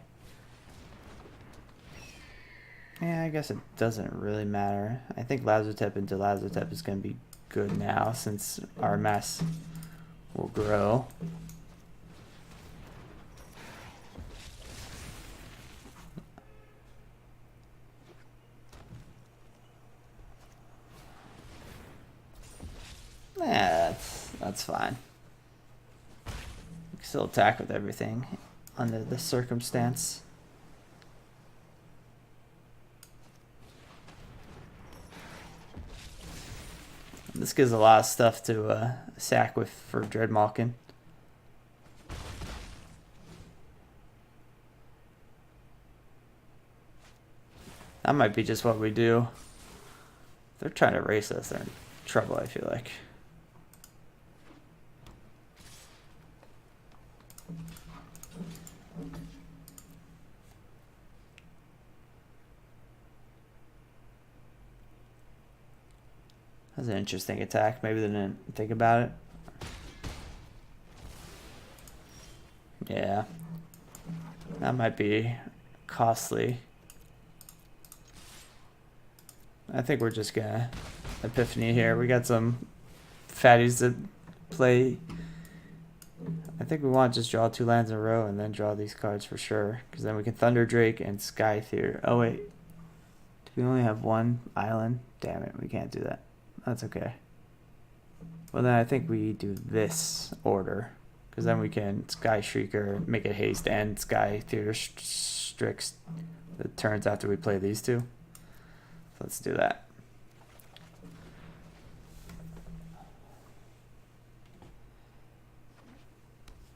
Yeah, I guess it doesn't really matter. I think Lazotep into Lazotep is going to be good now, since our mass will grow. That's fine. We can still attack with everything under this circumstance. This gives a lot of stuff to sack with for Dreadmalkin. That might be just what we do. If they're trying to race us, they're in trouble, I feel like. That's an interesting attack. Maybe they didn't think about it. Yeah. That might be costly. I think we're just gonna Epiphany here. We got some fatties to play. I think we want to just draw 2 lands in a row and then draw these cards for sure. Because then we can Thunder Drake and Sky Theater. Oh wait. Do we only have 1 island? Damn it, we can't do that. That's okay. Well then I think we do this order. Because then we can Sky Shrieker, make it haste, and Sky Theater Strix the turns after we play these 2. So let's do that.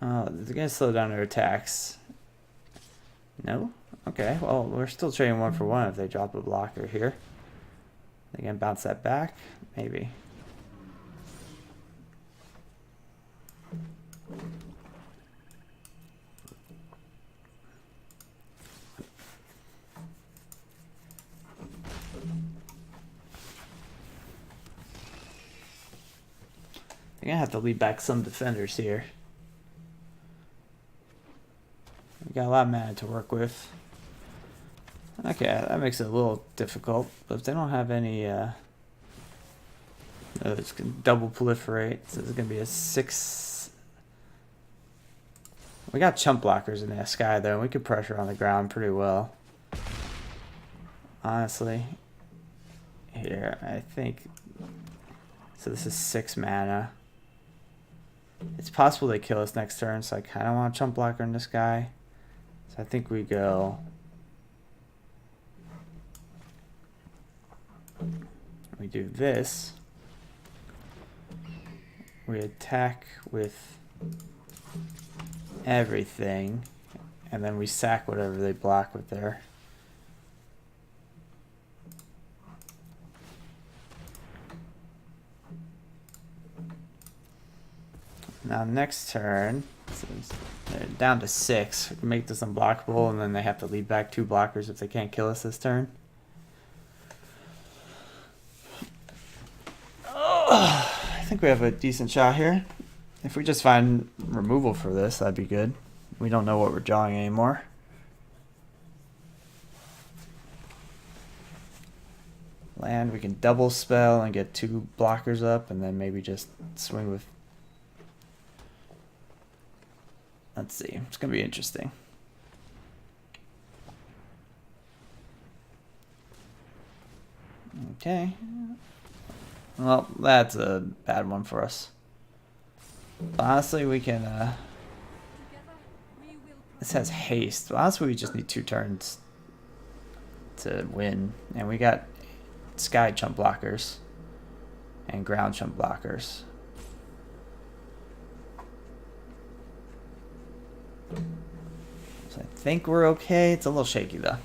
Oh, they're going to slow down their attacks. No? Okay, well, we're still trading 1 for 1 if they drop a blocker here. They can bounce that back? Maybe. They're going to have to lead back some defenders here. We got a lot of mana to work with. Okay, that makes it a little difficult. But if they don't have any... it's going to double proliferate. So it's going to be a 6... We got chump blockers in the sky though, and we could pressure on the ground pretty well. Honestly. Here, I think... So this is 6 mana. It's possible they kill us next turn, so I kind of want a chump blocker in this guy. So I think we go... We do this. We attack with everything, and then we sack whatever they block with there. Now next turn, they're down to 6. We can make this unblockable, and then they have to lead back 2 blockers if they can't kill us this turn. Oh, I think we have a decent shot here. If we just find removal for this, that'd be good. We don't know what we're drawing anymore. Land, we can double spell and get 2 blockers up, and then maybe just swing with... Let's see, it's going to be interesting. Okay. Well, that's a bad one for us. But honestly, we can... This has haste. Well, honestly, we just need 2 turns to win. And we got sky chump blockers and ground chump blockers. So I think we're okay. It's a little shaky though.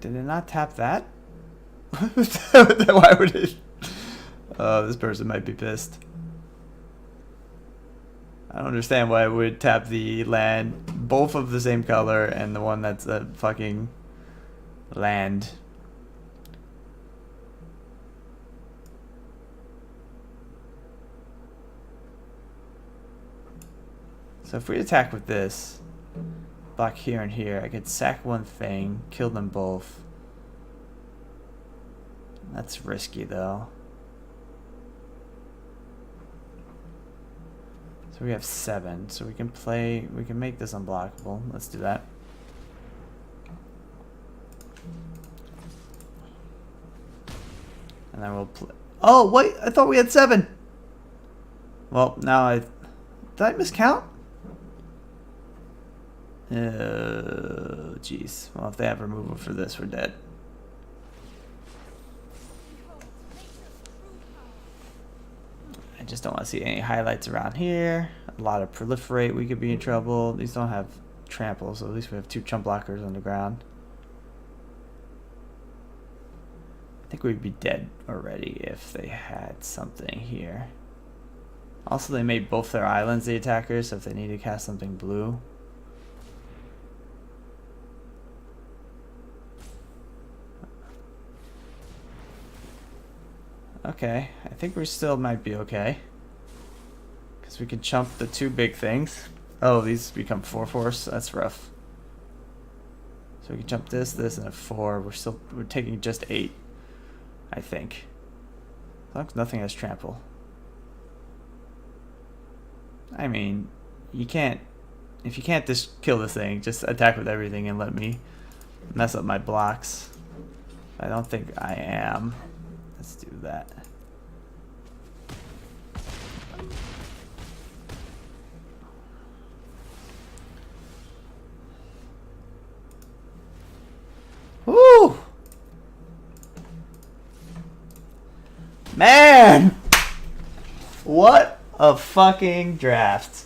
Did it not tap that? Why would it? Oh, this person might be pissed. I don't understand why it would tap the land, both of the same color, and the one that's a fucking land. So if we attack with this, block here and here, I could sack 1 thing, kill them both. That's risky though. So we have 7. So we can make this unblockable. Let's do that. And then we'll play. Oh, wait, I thought we had 7. Well, now did I miscount? Oh, jeez. Well, if they have removal for this, we're dead. I just don't want to see any highlights around here. A lot of proliferate, we could be in trouble. These don't have trample, so at least we have 2 chump blockers on the ground. I think we'd be dead already if they had something here. Also, they made both their islands the attackers, so if they need to cast something blue. Okay, I think we still might be okay. Because we can chump the 2 big things. Oh, these become 4/4s. That's rough. So we can jump this, and a 4. We're taking just 8, I think. As long as nothing has trample. I mean, you can't. If you can't just kill this thing, just attack with everything and let me mess up my blocks. I don't think I am. Let's do that. Woo! Man! What a fucking draft.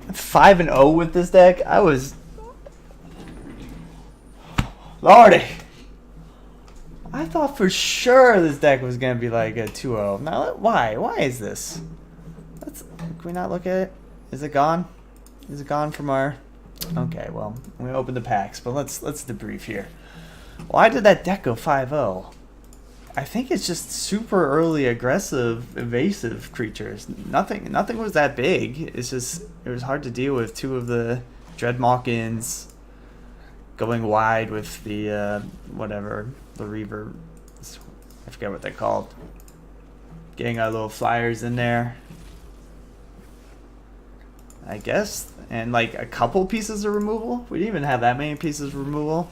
5-0 with this deck. I was... Lordy! I thought for sure this deck was going to be like a 2-0. Now, why? Why is this? Can we not look at it? Is it gone? Is it gone from our... Okay, well, I'm going to open the packs, but let's debrief here. Why did that deck go 5-0? I think it's just super early aggressive, evasive creatures. Nothing was that big. It's just, it was hard to deal with 2 of the Dreadmawkins going wide with the, whatever, the Reaver. I forget what they're called. Getting our little flyers in there, I guess. And like a couple pieces of removal. We didn't even have that many pieces of removal.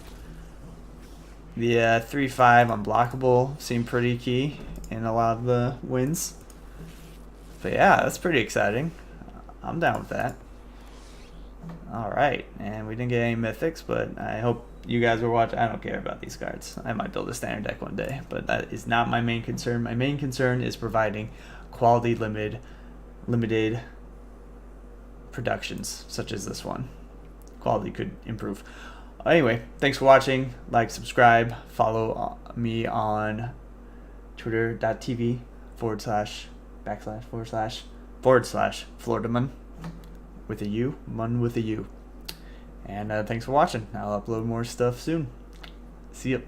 The 3/5 unblockable seemed pretty key in a lot of the wins. But yeah, that's pretty exciting. I'm down with that. Alright, and we didn't get any mythics, but I hope you guys were watching. I don't care about these cards. I might build a standard deck one day, but that is not my main concern. My main concern is providing quality limited productions, such as this one. Quality could improve. Anyway, thanks for watching. Like, subscribe, follow me on twitter.tv////Floridaman with a U, mun with a U. And thanks for watching. I'll upload more stuff soon. See ya.